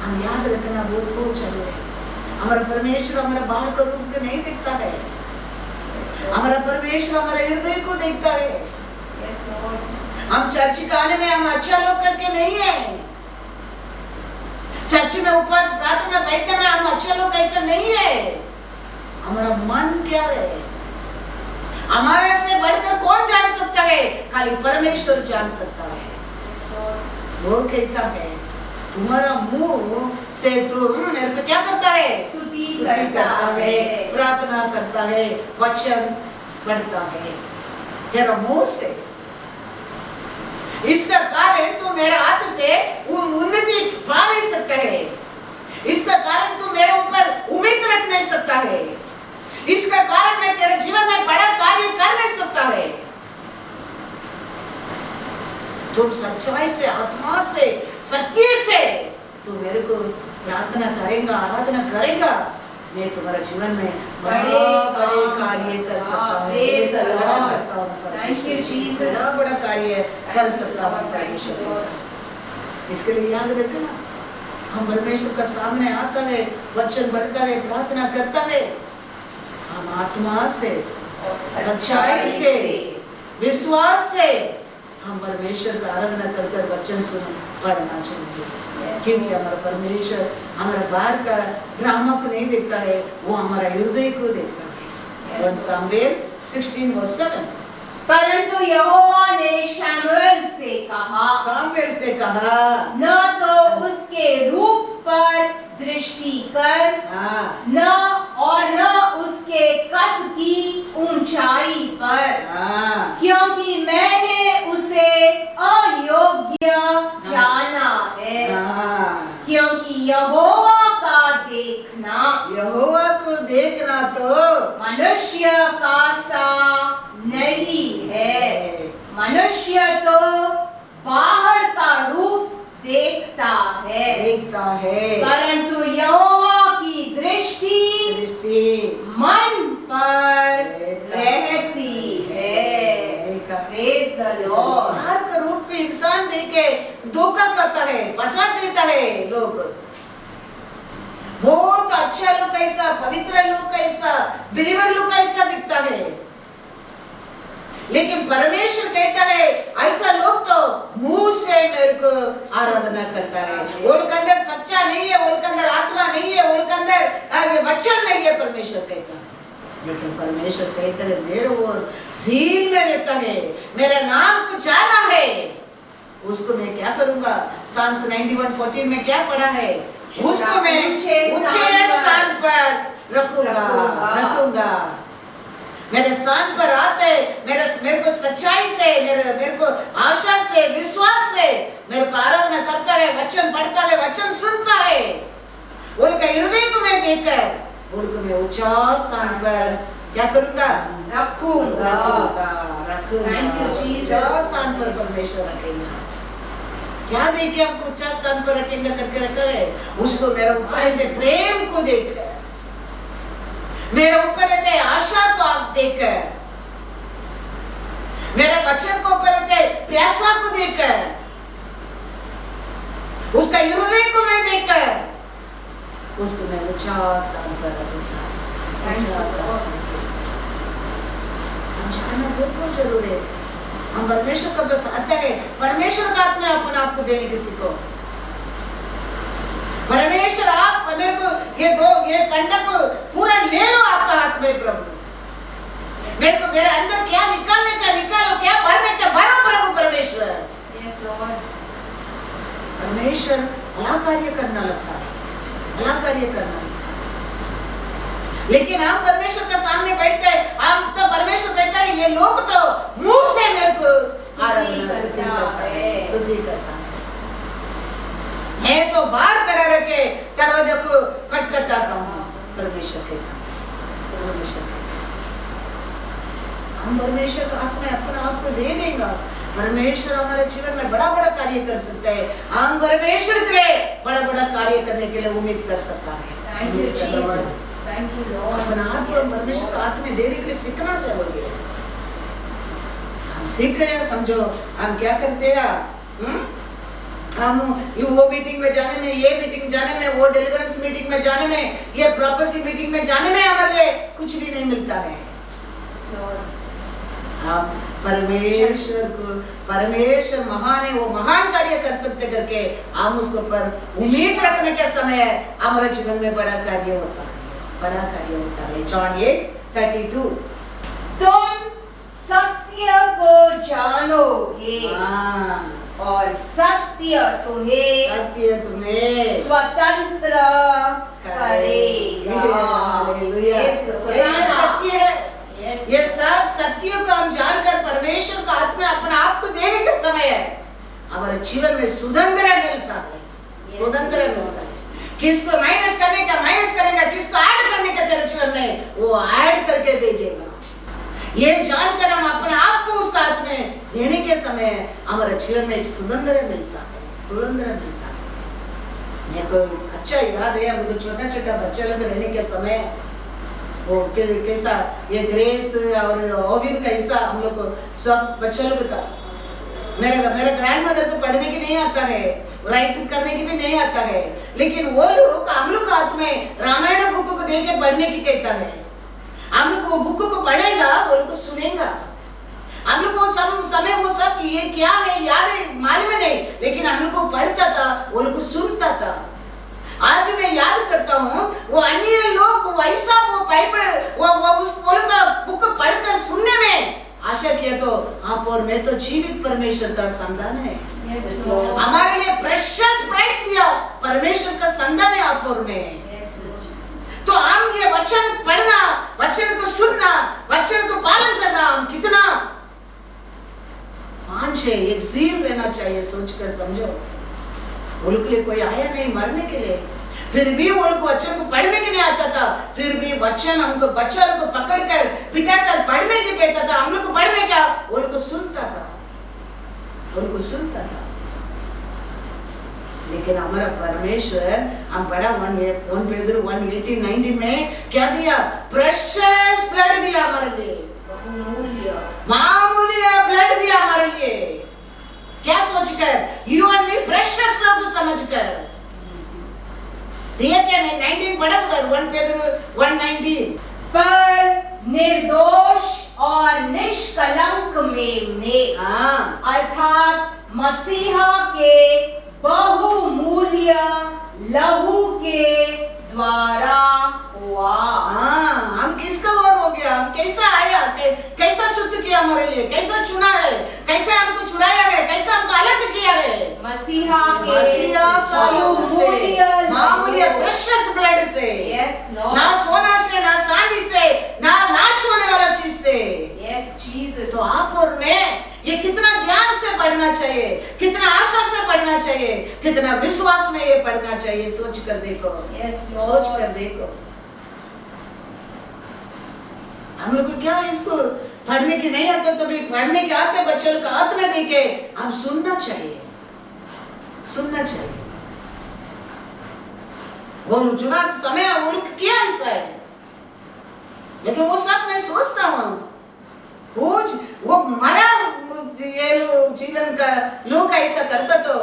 हम याद रखना बहुत चाहिए। हमारा परमेश्वर हमारा बाहर का रूप को नहीं देखता है, हमारा परमेश्वर हमारे हृदय को देखता है। हम चर्च के आने में हम अच्छा लोग करके नहीं है, चर्च में उपवास प्रार्थना बैठने में हम अच्छा लोग ऐसा नहीं है। हमारा मन क्या है, हमारे से बढ़कर कौन जान सकता है? खाली परमेश्वर जान सकता है। वो कहता है तुम्हारा मुंह से तुम मेरे को क्या करता है? स्तुति करता है, प्रार्थना करता है, वचन पढ़ता है तेरा मुंह से। इसका कारण तू मेरे हाथ से उन्नति पा नहीं सकता है। इसका कारण तू मेरे ऊपर उम्मीद रख नहीं सकता है। इसका कारण मैं तेरे जीवन में बड़ा कार्य कर नहीं सकता है। तुम सच्चाई से, आत्मा से, सत्य से तू मेरे को प्रार्थना करेगा, आराधना करेगा, मैं तुम्हारा जीवन में बड़े कार्य कर सकता हूँ, बड़ा कार्य कर सकता हूँ। इसके लिए याद रखना, हम परमेश्वर का सामने आता है, वचन बढ़ता है, प्रार्थना करता है, हम आत्मा से, सच्चाई से, विश्वास से हम परमेश्वर का आराधना कर वचन सुन पढ़ना चाहिए। क्योंकि हमारा परमेश्वर हमारा बाहर का ड्रामा को नहीं देखता है, वो हमारा हृदय को देखता है। 1 सामुएल 16:7। परंतु यहोवा ने शमूएल से कहा, न तो उसके रूप पर दृष्टि कर, न उसके कद की ऊंचाई पर, क्योंकि मैंने उसे अयोग्य जाना है। क्योंकि यहोवा को देखना तो मनुष्य का सा नहीं है। मनुष्य तो बाहर का रूप देखता है, परंतु यहोवा की दृष्टि मन पर रहती है। Praise the Lord. बाहर का रूप को इंसान देखे धोखा करता है, पसंद देता है। लोग बहुत अच्छा लोग कैसा, पवित्र लोग कैसा, बिलीवर लोग कैसा दिखता है, लेकिन परमेश्वर कहता है ऐसा लोग तो मुंह से मेरे को आराधना करता है, उनके अंदर सच्चा नहीं है, उनके अंदर आत्मा नहीं है, उनके अंदर वचन नहीं है। परमेश्वर कहता है, लेकिन परमेश्वर कहता है मेरे ओर झील में रहता है, मेरा नाम को जाना है, उसको मैं क्या करूंगा? Psalms 91:14 में क्या पढ़ा है? उसको मैं ऊंचे स्थान पर रखूंगा। मेरे स्थान पर आते, मेरे को सच्चाई से, मेरे को आशा से, विश्वास से मेरे को आराधना करता है, वचन पढ़ता है, वचन सुनता है, उनका हृदय को मैं देखकर उनको मैं ऊंचा स्थान पर क्या करूंगा? रखूंगा। Thank you Jesus. ऊंचा स्थान पर परमेश्वर रखेगा। क्या देखे हमको ऊंचा स्थान पर रखेंगे करके रखा है? उसको मेरे ऊपर प्रेम को देखकर, मेरे ऊपर रहते आशा को आप देखकर, मेरे वचन को परते प्यासा को देखकर, उसका हृदय को मैं देखकर उसको मैं ऊंचा स्थान पर रखूंगा। ऊंचा स्थान हम जानना बहुत जरूरी है। हम परमेश्वर का बस आते हैं, परमेश्वर का अपने अपने आप को देने किसी को। परमेश्वर आप मेरे को ये कंडा को पूरा ले लो आपका हाथ में प्रभु। मेरे को मेरे अंदर क्या निकालने का निकालो, क्या भरने का भरो प्रभु परमेश्वर। Yes, Lord. परमेश्वर भला कार्य करना लगता है, भला कार्य करना लगता है। लेकिन हम परमेश्वर के सामने बैठते हैं, हम तो परमेश्वर कहता है ये लोग तो मुंह से मेरे को आराधना स्तुति करता है। मैं तो बाहर खड़ा रह के दरवाजा को खटखटाता हूँ। परमेश्वर कहता है, परमेश्वर कहता है हम परमेश्वर का हाथ में अपना आप को दे देगा। परमेश्वर हमारे जीवन में बड़ा बड़ा कार्य कर सकता है। हम परमेश्वर के लिए बड़ा बड़ा कार्य करने के लिए उम्मीद कर सकता है। Thank you, Jesus. Thank you, Lord. अपना आप को परमेश्वर का हाथ में देने के लिए सीखना जरूरी है। हम सीख गए, समझो हम क्या करते हैं, हम वो मीटिंग में जाने में, ये मीटिंग जाने में, वो डिलीवरेंस मीटिंग में जाने में, ये प्रोफेसी मीटिंग में जाने में हमारे कुछ भी नहीं मिलता है। हम परमेश्वर को, परमेश्वर महान है, वो महान कार्य कर सकते करके हम उसको पर उम्मीद रखने के समय हमारे जीवन में बड़ा कार्य होता है, बड़ा कार्य होता है। जॉन 8:32 तुम सत्य को जानोगे और सत्य तुम्हें स्वतंत्र करेगा। हालेलुया। ये सत्य है। ये सब सत्यों को हम जानकर परमेश्वर का हाथ में अपने आप को देने के समय है हमारे जीवन में सुधंधर मिलता है, सुधंधर मिलता है। किसको माइनस करने का माइनस करेगा, किसको ऐड करने का तेरे जीवन में वो ऐड करके भेजेगा। ये जानकर हम अपने आप को उसका हाथ में देने के समय हमारे जीवन में एक सुधंधर मिलता है, सुधंधर मिलता है। मेरे को अच्छा याद है, हम लोग छोटा छोटा बच्चा लोग रहने के समय वो कैसा ये ग्रेस और ओविन कैसा हम लोग को सब बच्चा लोग था। मेरे ग्रैंड मदर को पढ़ने की नहीं आता है, राइटिंग करने की भी नहीं आता है, लेकिन वो लोग हम लोग हाथ में रामायण बुक को दे के पढ़ने की कहता है। हम लोग वो बुक को पढ़ेगा, वो लोग को सुनेगा। हम लोग वो सब समय वो सब ये क्या है याद है मालूम नहीं, लेकिन हम लोग को पढ़ता था, वो लोग को सुनता था। आज मैं याद करता हूँ वो अन्य लोग वैसा वो बाइबल वो उस पोल का बुक पढ़कर सुनने में आशा किया तो आप और मैं तो जीवित परमेश्वर का संतान है। हमारे लिए प्रेशियस प्राइस दिया परमेश्वर का संतान है आप और मैं। तो हम ये वचन पढ़ना, वचन को सुनना, वचन को पालन करना हम कितना मांझे एक जीव रहना चाहिए। सोचकर समझो, वो लोग के लिए कोई आया नहीं मरने के लिए, फिर भी वो लोग वचन को पढ़ने के लिए आता था। फिर भी वचन हमको बच्चा लोग को पकड़कर पिटाकर पढ़ने के कहता था, हम लोग को पढ़ने का वो लोग को सुनता था, वो लोग को सुनता था। लेकिन हमारा परमेश्वर हम बड़ा 1 पेदुरु 1:18-19 में क्या दिया? प्रेशियस ब्लड दिया हमारे लिए, मामूली ब्लड दिया हमारे लिए। क्या सोचकर? यू एंड मी प्रेशियस लोग समझकर दिया क्या? नहीं 19 पढ़ा उधर 1 पेदुरु 1:19 पर निर्दोष और निष्कलंक में अर्थात मसीहा के बहुमूल्य लहू के द्वारा हुआ। हम किसका और हो गया? हम कैसा आया? कैसा शुद्ध किया हमारे लिए? कैसा चुना है? कैसे हमको छुड़ाया है? कैसे हमको अलग किया है? मसीहा के मामूली प्रेशियस ब्लड से। Yes, Lord. ना सोना से, ना चांदी से, ना नाश होने वाला चीज से। Yes, Jesus. तो आप और मैं ये कितना ध्यान से पढ़ना चाहिए, कितना आशा से पढ़ना चाहिए, कितना विश्वास में ये पढ़ना चाहिए। सोच कर देखो। Yes, Lord. सोच कर देखो। हम लोग को क्या इसको पढ़ने की नहीं आता, तो भी पढ़ने के आते बच्चे लोग हाथ में देके हम सुनना चाहिए, सुनना चाहिए। वो चुना समय वो लोग किया ऐसा है, लेकिन वो सब मैं सोचता हूँ वो मरा ये जीवन का लोग ऐसा करता तो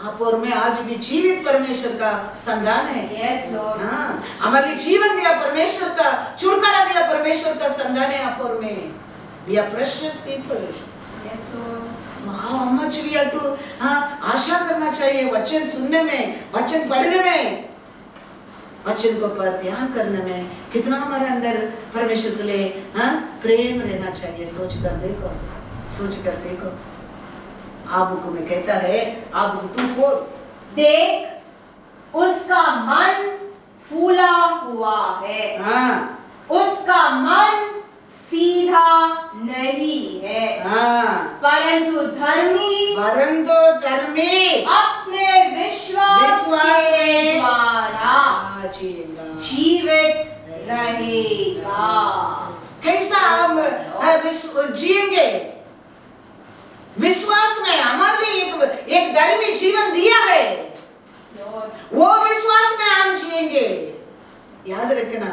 आप और मैं आज भी जीवित परमेश्वर का संतान है। Yes, Lord. हाँ, हमारे लिए जीवन दिया परमेश्वर का, छुटकारा दिया परमेश्वर का संतान है आप और मैं। We are precious people. Yes, Lord. How much we have to आशा करना चाहिए वचन सुनने में, वचन पढ़ने में, वचन को पर ध्यान करने में, कितना हमारे अंदर परमेश्वर के लिए प्रेम रहना चाहिए। सोच कर देखो, सोच कर देखो। आबू को मैं कहता है, आबू 2:4, देख उसका मन फूला हुआ है, हाँ उसका मन सीधा नहीं है, हाँ, परंतु धर्मी धर्मी अपने विश्वास के द्वारा जीवित रहेगा। कैसा हम जिएंगे? विश्वास में हमारे लिए एक धर्मी जीवन दिया है, वो विश्वास में हम जिएंगे। याद रखना,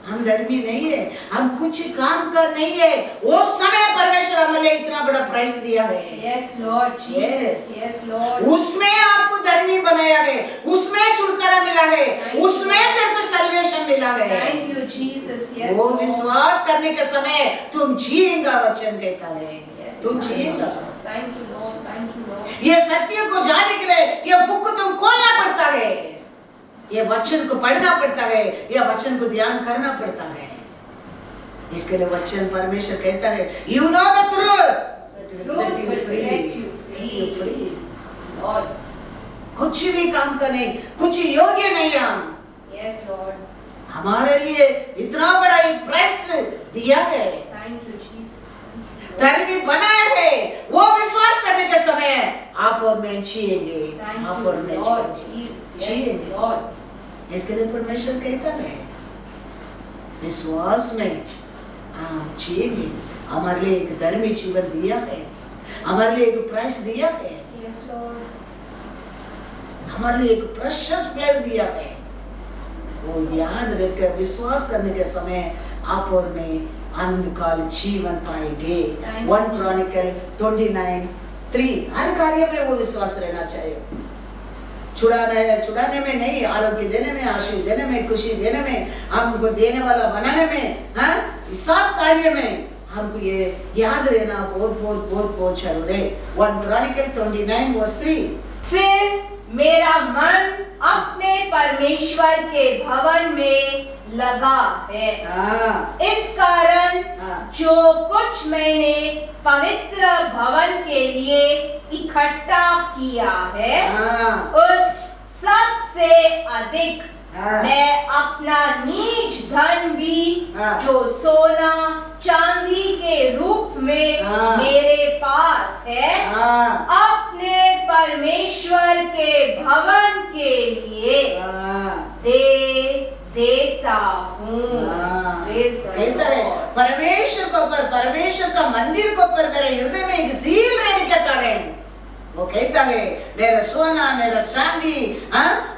हम धर्मी नहीं है, हम कुछ काम कर नहीं है, वो समय परमेश्वर हमारे लिए इतना बड़ा प्राइस दिया है। Yes, Lord Jesus. Yes, Lord. उसमें आपको धर्मी बनाया है, उसमें छुटकारा मिला है, उसमें तेरे को सल्वेशन मिला है। Thank you, Jesus. Yes, वो Lord. विश्वास करने के समय तुम जिएगा, वचन कहता है Yes, तुम Lord. जिएगा। Thank you, Lord. Thank you, Lord. ये सत्य को जानने के लिए ये बुक तुम खोलना पड़ता है, ये वचन को पढ़ना पड़ता है, ये वचन को ध्यान करना पड़ता है। इसके लिए वचन परमेश्वर कहता है, you know the truth, The truth will set you free. Lord. कुछ भी काम करने कुछ योग्य नहीं हम। Yes, Lord. हमारे लिए इतना बड़ा एक प्रेस दिया है, Thank you, Jesus. धर्मी बनाया है। वो विश्वास करने के समय आप और मैं जिएंगे, Thank आप you, और मैं Lord Jesus. Yes, जिएंगे। Lord. इसके लिए परमेश्वर कहता है, विश्वास में आप जिएंगे। हमारे लिए एक धर्मी जीवन दिया है, हमारे लिए एक प्राइस दिया है, Yes, Lord. हमारे लिए एक प्रेशियस ब्लड दिया है। वो याद रखकर विश्वास करने के समय आप और मैं आनंद काल जीवन पाएंगे। 1 क्रॉनिकल 29:3। हर कार्य में वो विश्वास रहना चाहिए। छुड़ाने में नहीं, आरोग्य देने में, आशीष देने में, खुशी देने में, हमको देने वाला बनाने में, सब कार्य में हमको ये याद रहना बहुत जरूरी है। 1 क्रॉनिकल 29:3। फिर मेरा मन अपने परमेश्वर के भवन में लगा है। इस कारण जो कुछ मैंने पवित्र भवन के लिए इकट्ठा किया है, उस सब से अधिक मैं अपना नीच धन भी जो सोना चांदी के रूप में मेरे पास है, अपने परमेश्वर के भवन के लिए देता हूँ। कहता है परमेश्वर का मंदिर के ऊपर मेरे हृदय में एक ज़ील रहने के कारण वो कहता है, मेरा सोना, मेरा चांदी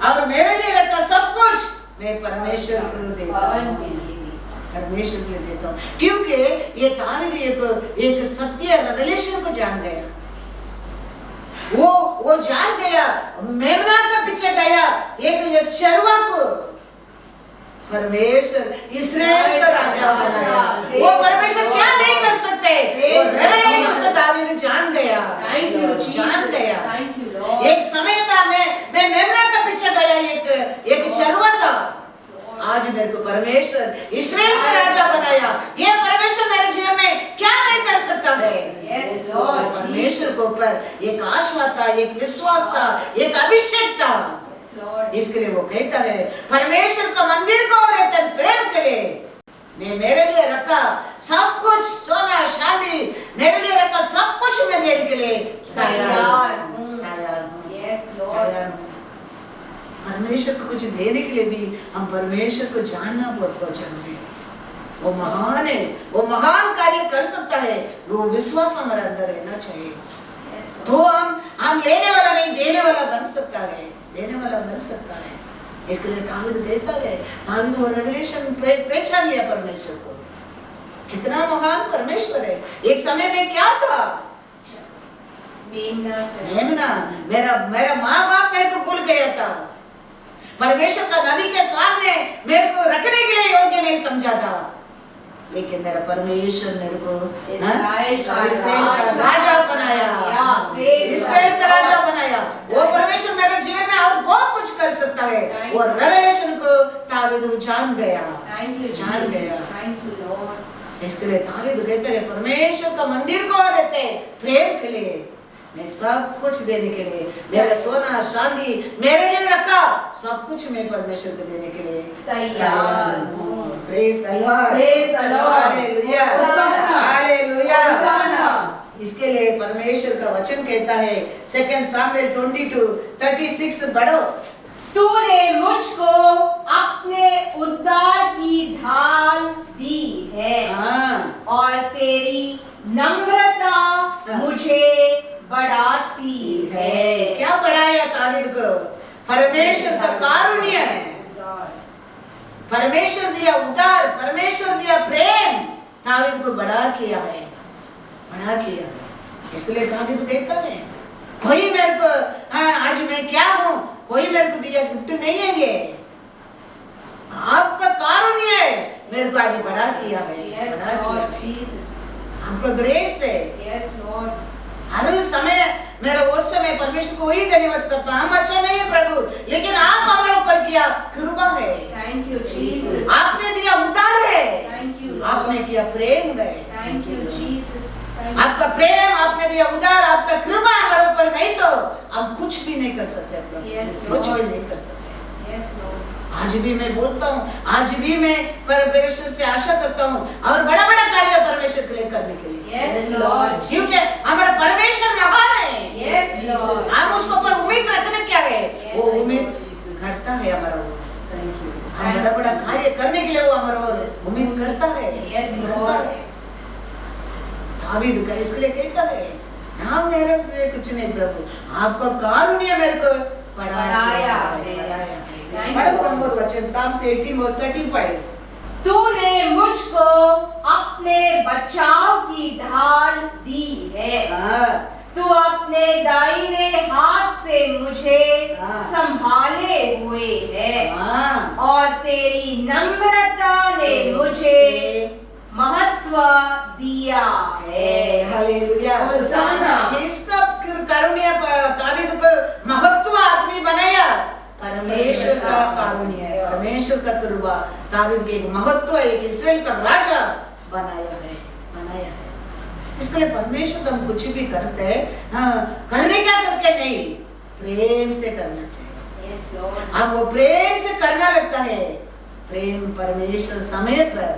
और मेरे लिए रखा सब कुछ मैं परमेश्वर को देता हूँ, परमेश्वर को देता हूँ। क्योंकि ये दावीद एक सत्य रेवलेशन को जान गया। वो जान गया, मेमना का पीछे गया, एक चरवा को परमेश्वर इस्राएल का राजा बनाया। वो परमेश्वर क्या नहीं कर सकते, वो रेवलेशन को दावीद जान गया, जान गया। एक समय था मैं मेमना का पीछे गया, एक चरवा था। आज मेरे को परमेश्वर इस्राएल का राजा बनाया। ये परमेश्वर मेरे जीवन में क्या नहीं कर सकता है? परमेश्वर के ऊपर एक आशा था, एक विश्वास था, एक अभिषेक था। इसके लिए वो कहता है, परमेश्वर का मंदिर को रहते प्रेम करे। मैं मेरे लिए रखा सब कुछ, सोना चांदी मेरे लिए रखा सब कुछ मैं देने के लिए तैयार हूँ। परमेश्वर को कुछ देने के लिए भी हम परमेश्वर को जानना बहुत जरूरी है। वो महान है, वो महान कार्य कर सकता है, वो विश्वास हमारे अंदर रहना चाहिए। तो हम लेने वाला नहीं, देने वाला बन सकता है, देने वाला बन सकता है। इसके लिए दावीद कहता है, दावीद वो रेवलेशन पहचान लिया परमेश्वर को कितना महान परमेश्वर है। एक समय में क्या था, मेमना, मेरा माँ बाप मेरे को भूल गया था। परमेश्वर का नबी के सामने मेरे को रखने के लिए योग्य नहीं समझा था, लेकिन मेरा परमेश्वर मेरे को इस्राएल का राजा बनाया, इस्राएल का राजा बनाया। वो परमेश्वर मेरे जीवन में और बहुत कुछ कर सकता है। वो रेवलेशन को दाऊद जान गया, जान गया। इसके लिए दाऊद कहते हैं परमेश्वर का मंदिर को रहते प्रेम के लिए, मैं सब कुछ देने के लिए, मेरा सोना चांदी मेरे लिए रखा, सब कुछ मैं परमेश्वर को देने के लिए तैयार हूँ। Praise the Lord, praise the Lord, hallelujah, hallelujah. इसके लिए परमेश्वर का वचन कहता है 2 सामुएल 22:36 पढ़ो। तूने मुझको अपने उद्धार की ढाल दी है और तेरी नम्रता मुझे बढ़ाती है। क्या बढ़ाया दाऊद को? परमेश्वर का कारुण्य है, परमेश्वर दिया उद्धार, परमेश्वर दिया प्रेम दाऊद को बड़ा किया है, बड़ा किया है। इसके लिए दाऊद कहता है कोई मेरे को आज मैं क्या हूँ, कोई मेरे को दिया गिफ्ट नहीं है, ये आपका कारुण्य है, मेरे को आज बड़ा किया है, आपका ग्रेस है। हर उस समय मेरा वोट समय परमेश्वर को वही धन्यवाद करता हूँ। हम अच्छा नहीं है प्रभु, लेकिन आप हमारे ऊपर किया कृपा है, थैंक यू जीसस, आपने दिया उद्धार है, थैंक यू, आपने किया प्रेम गए, थैंक यू जीसस, आपका प्रेम, आपने दिया उद्धार, आपका कृपा हमारे ऊपर नहीं तो हम कुछ भी नहीं कर सकते प्रभु, कुछ भी नहीं कर सकते। यस लॉर्ड, आज भी मैं बोलता हूँ, आज भी मैं परमेश्वर से आशा करता हूँ और बड़ा बड़ा कार्य परमेश्वर के लिए करने के लिए। यस लॉर्ड, क्योंकि हमारा परमेश्वर महान है। यस लॉर्ड, हम उसको पर उम्मीद रखने क्या है, वो उम्मीद करता है हमारा, वो हम बड़ा बड़ा कार्य करने के लिए वो हमारा उम्मीद करता है। यस लॉर्ड, दाऊद का इसके लिए कहता है ना मेरे से कुछ नहीं प्रभु, आपका कारुण्य मेरे को बढ़ाया है। वचन साम से 18:35। तूने मुझको अपने बचाव की ढाल दी है, तू अपने दाहिने हाथ से मुझे संभाले हुए है और तेरी नम्रता ने मुझे महत्व दिया है। हालेलुया, होशाना। इसका कारुण्य दाऊद को महत्व आदमी बनाया, परमेश्वर का कारुण्य है, परमेश्वर का कृपा दाऊद के एक महत्व, एक इस्राएल का राजा बनाया है, बनाया है। इसके लिए परमेश्वर हम कुछ भी करते हैं, करने क्या करके नहीं, प्रेम से करना चाहिए। यस लॉर्ड, हम वो प्रेम से करना लगता है, प्रेम परमेश्वर समय पर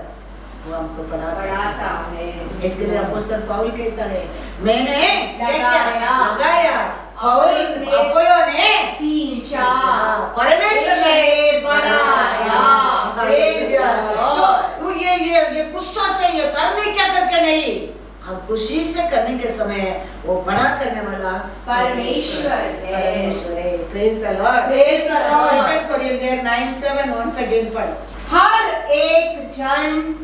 वो हमको बढ़ाता है। इसके लिए अपोस्तल पौल कहता है मैंने लगाया और अपोलो ने सींचा, परमेश्वर ने बढ़ाया। तो ये गुस्सा से ये करने क्या करके नहीं, हम खुशी से करने के समय वो बड़ा करने वाला परमेश्वर है। परमेश्वर है। Praise the Lord, praise the Lord. 2 कोरिन्थियर 9:7 once again पढ़ो। हर एक जन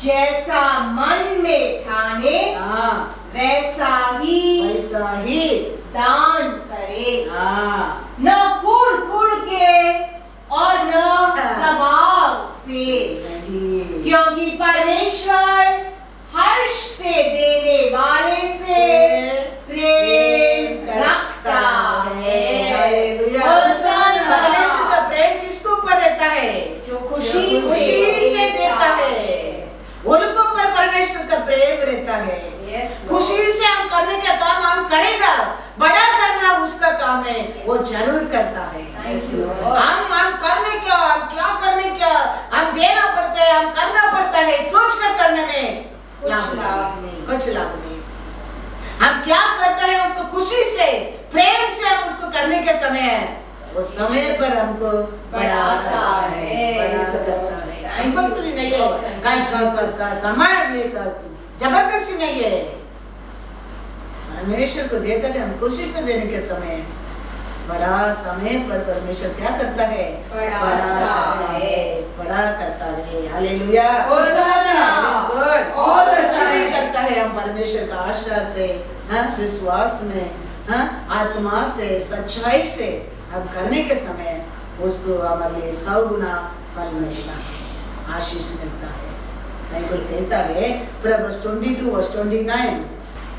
जैसा मन में ठाने वैसा ही दान करे, न कुड़ के और न दबाव से, क्योंकि परमेश्वर हर्ष से देने वाले से प्रेम रखता है। परमेश्वर का प्रेम किसके ऊपर रहता है, जो खुशी से देता है, उनको पर परमेश्वर का प्रेम रहता है। खुशी से हम करने का काम हम करेगा, बड़ा करना उसका काम है, वो जरूर करता है। हम करने क्या, हम क्या करने क्या, हम देना पड़ता है, हम करना पड़ता है, सोच कर करने में कुछ लाभ नहीं। हम क्या करते हैं उसको खुशी से, प्रेम से हम उसको करने के समय वो समय पर हमको बढ़ाता है, करता है। कंपल्सरी नहीं है, जबरदस्ती नहीं है, परमेश्वर को देता है, हम खुशी से देने के समय बड़ा समय पर परमेश्वर क्या करता है, बड़ा करता है। हालेलुया। गुड। बहुत कुछ अच्छा भी है। करता है हम परमेश्वर का आशा से, विश्वास में, आत्मा से, सच्चाई से हम करने के समय उसको हमारे लिए 100 गुना फल मिलता है, आशीष मिलता है। बाइबल कहता है प्रभुस 22:29,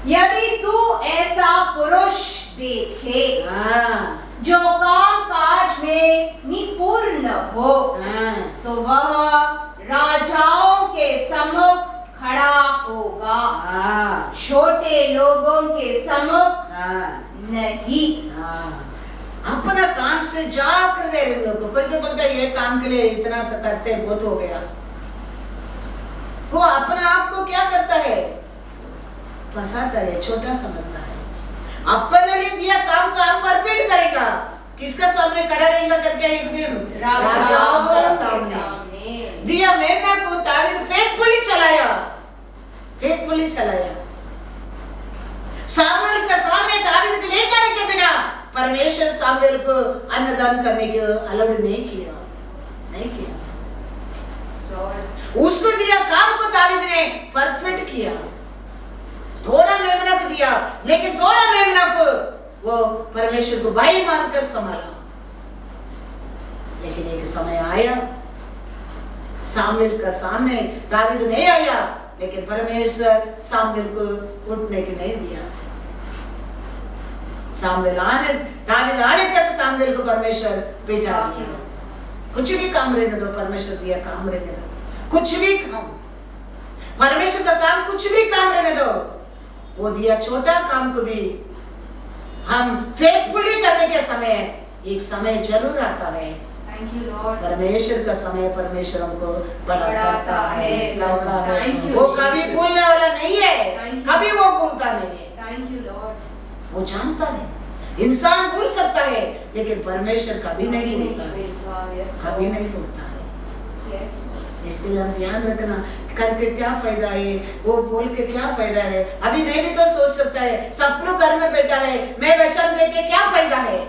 यदि तू ऐसा पुरुष देखे जो काम काज में निपुण हो, तो वह राजाओं के सम्मुख खड़ा होगा, छोटे लोगों के सम्मुख नहीं। अपना काम से जा कर दे रहे लोगों को। कोई बोलता है ये काम के लिए इतना तो करते बहुत हो गया। वो अपना आप को क्या करता है? फंसाता है, छोटा समझता है। अपने लिए दिया काम परफेक्ट करेगा। किसका सामने खड़ा रहेगा करके एक दिन? राजाओं के सामने। दिया मेमना को दावीद फेथफुली चलाया। सामुएल का सामने दावीद को लेकर के बिना परमेश्वर सामुएल को अन्नदान करने को अलाउड नहीं किया। उसको दिया काम को दावीद ने परफेक्ट किया। थोड़ा मेमना को दिया, लेकिन थोड़ा मेमना को वो परमेश्वर को भाई मानकर संभाला। लेकिन एक समय आया, सामुएल का सामने दावीद नहीं आया, लेकिन परमेश्वर सामुएल को उठने के नहीं दिया। दावीद आने तक सामुएल को परमेश्वर बैठा दिया। कुछ भी काम रहने दो, परमेश्वर दिया काम रहने दो। कुछ भी काम, परमेश्वर का काम, कुछ भी काम रहने दो। वो दिया छोटा काम को भी हम फेथफुली करने के समय एक समय जरूर आता है। परमेश्वर का समय परमेश्वर हमको बड़ा करता है, लाता है। वो कभी भूलने वाला नहीं है, कभी वो भूलता नहीं है। वो जानता है इंसान भूल सकता है, लेकिन परमेश्वर कभी नहीं भूलता है, कभी नहीं भूलता है। इसके लिए हम ध्यान रखना, करके क्या फायदा है, वो बोल के क्या फायदा है। अभी मैं भी तो सोच सकता है सब लोग घर में बैठा है, मैं वचन दे के क्या फायदा है,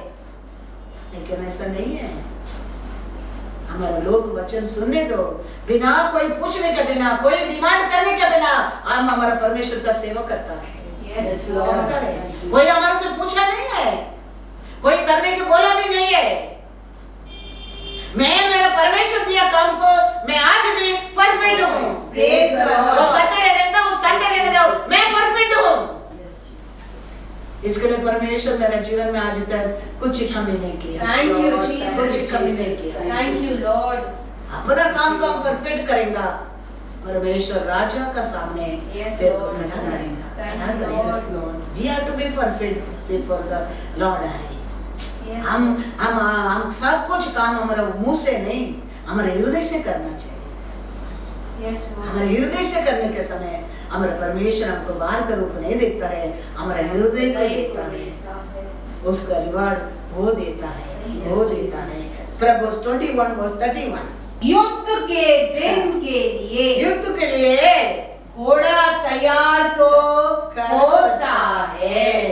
लेकिन ऐसा नहीं है। हमारा लोग वचन सुनने दो, बिना कोई पूछने के, बिना कोई डिमांड करने के, बिना हम हमारा परमेश्वर का सेवा करता है। करता है। कोई हमारे से पूछा नहीं है, कोई करने के बोला भी नहीं है। मैं मेरा परमेश्वर दिया काम को मैं आज भी परफेक्ट हूँ। वो सैटरडे रहता हूँ, संडे रहने दो, मैं परफेक्ट हूँ। इसके लिए परमेश्वर मेरे जीवन में आज तक कुछ कमी नहीं किया। कुछ कमी नहीं किया। अपना काम को हम परफेक्ट करेंगे, परमेश्वर राजा का सामने तेरे को खड़ा करेगा। We have to be perfect before the Lord है। हम सब कुछ काम हमारा मुंह से नहीं, हमारे हृदय से करना चाहिए। हमारे हृदय से करने के समय हमारा परमेश्वर हमको बाहर का रूप नहीं देखता है, हमारा हृदय को देखता है। उसका रिवार्ड वो देता है। प्रभुस 21:31। युद्ध के दिन के लिए घोड़ा तैयार तो होता है,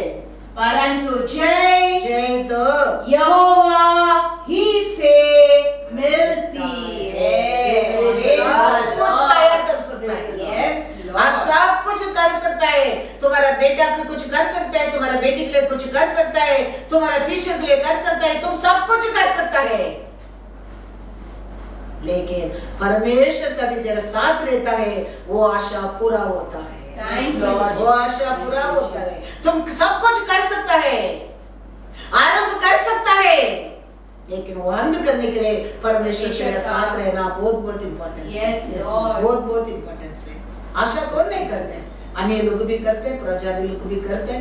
परंतु जय तो यहोवा ही से मिलती है। सब कुछ तैयार कर सकता है। आप सब कुछ कर सकता है। तुम्हारा बेटा को कुछ कर सकता है, तुम्हारा बेटी के लिए कुछ कर सकता है, तुम्हारा फ्यूचर के लिए कर सकता है, तुम सब कुछ कर सकता है। लेकिन परमेश्वर कभी तेरे साथ रहता है, वो आशा पूरा होता है। वो आशा पूरा होता है। तुम सब कुछ कर सकता है, आरंभ कर सकता है, लेकिन वो अंत करने के लिए परमेश्वर तेरे साथ रहना बहुत इम्पोर्टेंट है। बहुत इम्पोर्टेंट है। आशा कौन नहीं करते? अन्य लोग भी करते, प्रजाति लोग भी करते,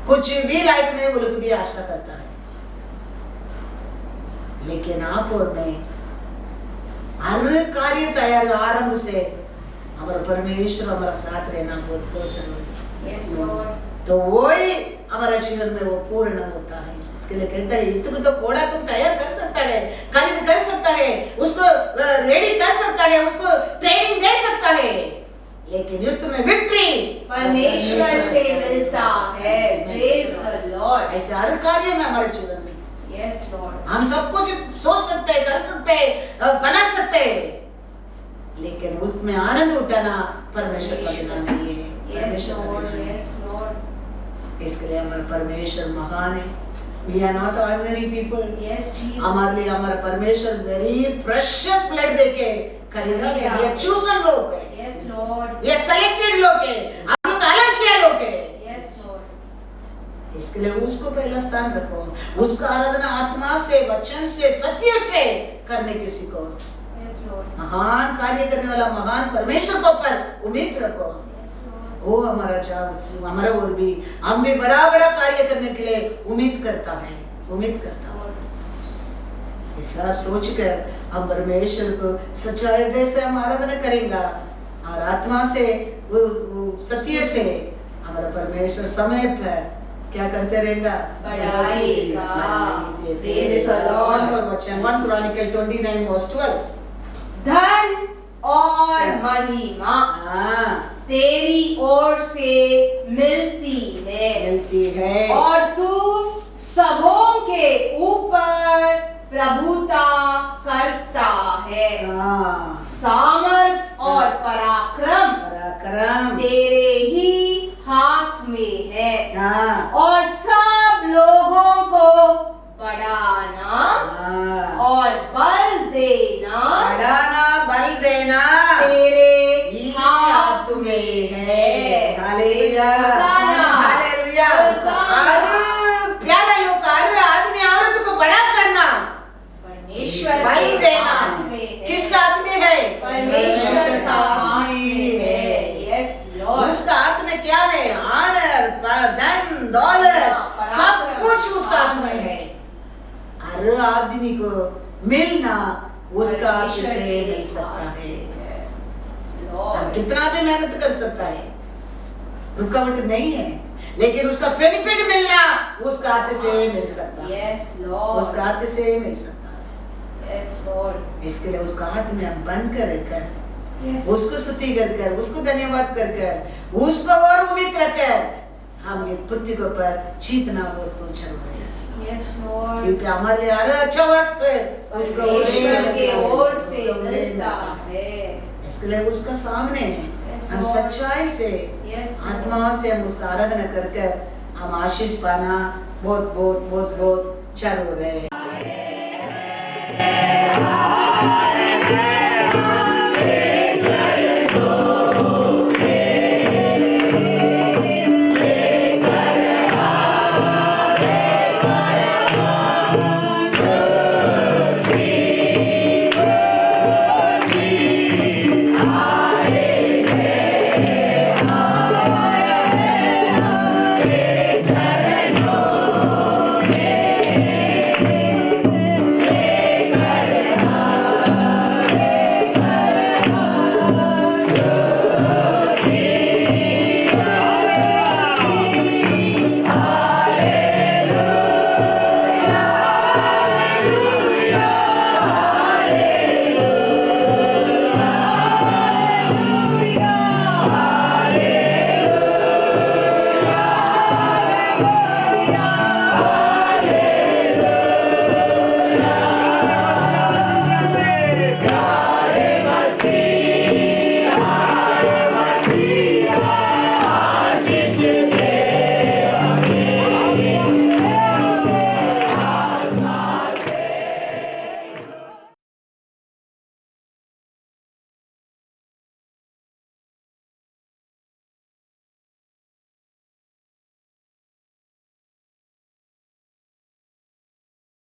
कुछ भी लायक नहीं वो लोग भी आशा करता है। लेकिन आप और मैं हर कार्य तैयार आरंभ से हमारा परमेश्वर हमारा साथ रहना बहुत जरूरी है। तो वही हमारा जीवन में वो पूर्ण होता है। इसके लिए कहता है युद्ध को तो घोड़ा तुम तैयार कर सकता है, खरीद कर सकता है, उसको रेडी कर सकता है, उसको ट्रेनिंग दे सकता है, लेकिन युद्ध में विक्ट्री परमेश्वर से मिलता है। Praise the Lord. ऐसे हर कार्य में हमारे जीवन में हम सब कुछ सोच सकते हैं, कर सकते हैं, बना सकते हैं, लेकिन उसमें आनंद उठाना परमेश्वर का बिना नहीं है। Yes, परमेश्वर का Lord. बिना नहीं। Yes, Lord. इसके लिए हमारा परमेश्वर महान है। We are not ordinary people. Yes, Jesus. हमारे लिए हमारा परमेश्वर वेरी प्रेशियस ब्लड देके करेगा। ये चूजन लोग है, Yes, Lord. ये सेलेक्टेड लोग है, हम लोग अलग किया लोग है। Yes, Lord. इसके लिए उसको पहला स्थान रखो, उसका आराधना आत्मा से, वचन से, सत्य से करने की सीखो। Yes, Lord. महान कार्य करने वाला महान परमेश्वर को पर उम्मीद रखो। Yes, Lord. वो हमारा चाव, हमारा और भी हम भी बड़ा बड़ा कार्य करने के लिए उम्मीद करता है, उम्मीद करता है। Lord. ये सब सोचकर हम परमेश्वर को सच्चा हृदय से हम आराधना करेंगे और आत्मा से, वो सत्य से हमारा परमेश्वर समय पर क्या करते रहेगा, बढ़ाएगा। Praise the Lord। और वचन 1 Chronicle 29 verse 12। धन और महिमा हाँ, तेरी ओर से मिलती है मिलती है और तू सबों के ऊपर प्रभुता करता है। हाँ, सामर्थ और पराक्रम पराक्रम तेरे ही हाथ में है हाँ, और सब लोगों को बढ़ाना हाँ, और बल देना बढ़ाना, बल देना तेरे ही हाथ में है। हालेलुया, होशाना। हालेलुया। होशाना। और प्यारे लोग, हर आदमी औरत को बड़ा करना, परमेश्वर बल के देना हाथ में है। किसका हाथ में है? परमेश्वर का हाथ में है। Yes Lord. उसका हाथ में क्या है? ऑनर, धन, दौलत, सब कुछ उसका हाथ में है। हर आदमी को मिलना उसका हाथ से मिल सकता है। हम कितना भी मेहनत कर सकता है, रुकावट नहीं है, लेकिन उसका बेनिफिट मिलना उसका हाथ से मिल सकता है। Yes Lord. उसका हाथ से मिल सकता है। Yes Lord. इसके लिए उसका हाथ में हम बन कर रखकर, यस उसको स्तुति कर कर, उसको धन्यवाद कर कर, उसको और उम्मीद रखकर हम ये पृथ्वी के ऊपर जीतना और पहुंचा रहे। Yes Lord. क्योंकि हमारे लिए हर अच्छा वस्तु उसको परमेश्वर की ओर से उसको मिलता है। इसके लिए उसका सामने Yes, हम Lord. सच्चाई से, Yes, Lord. आत्मा से हम उसका आराधना कर कर हम आशीष पाना बहुत बहुत बहुत बहुत चालू रहे।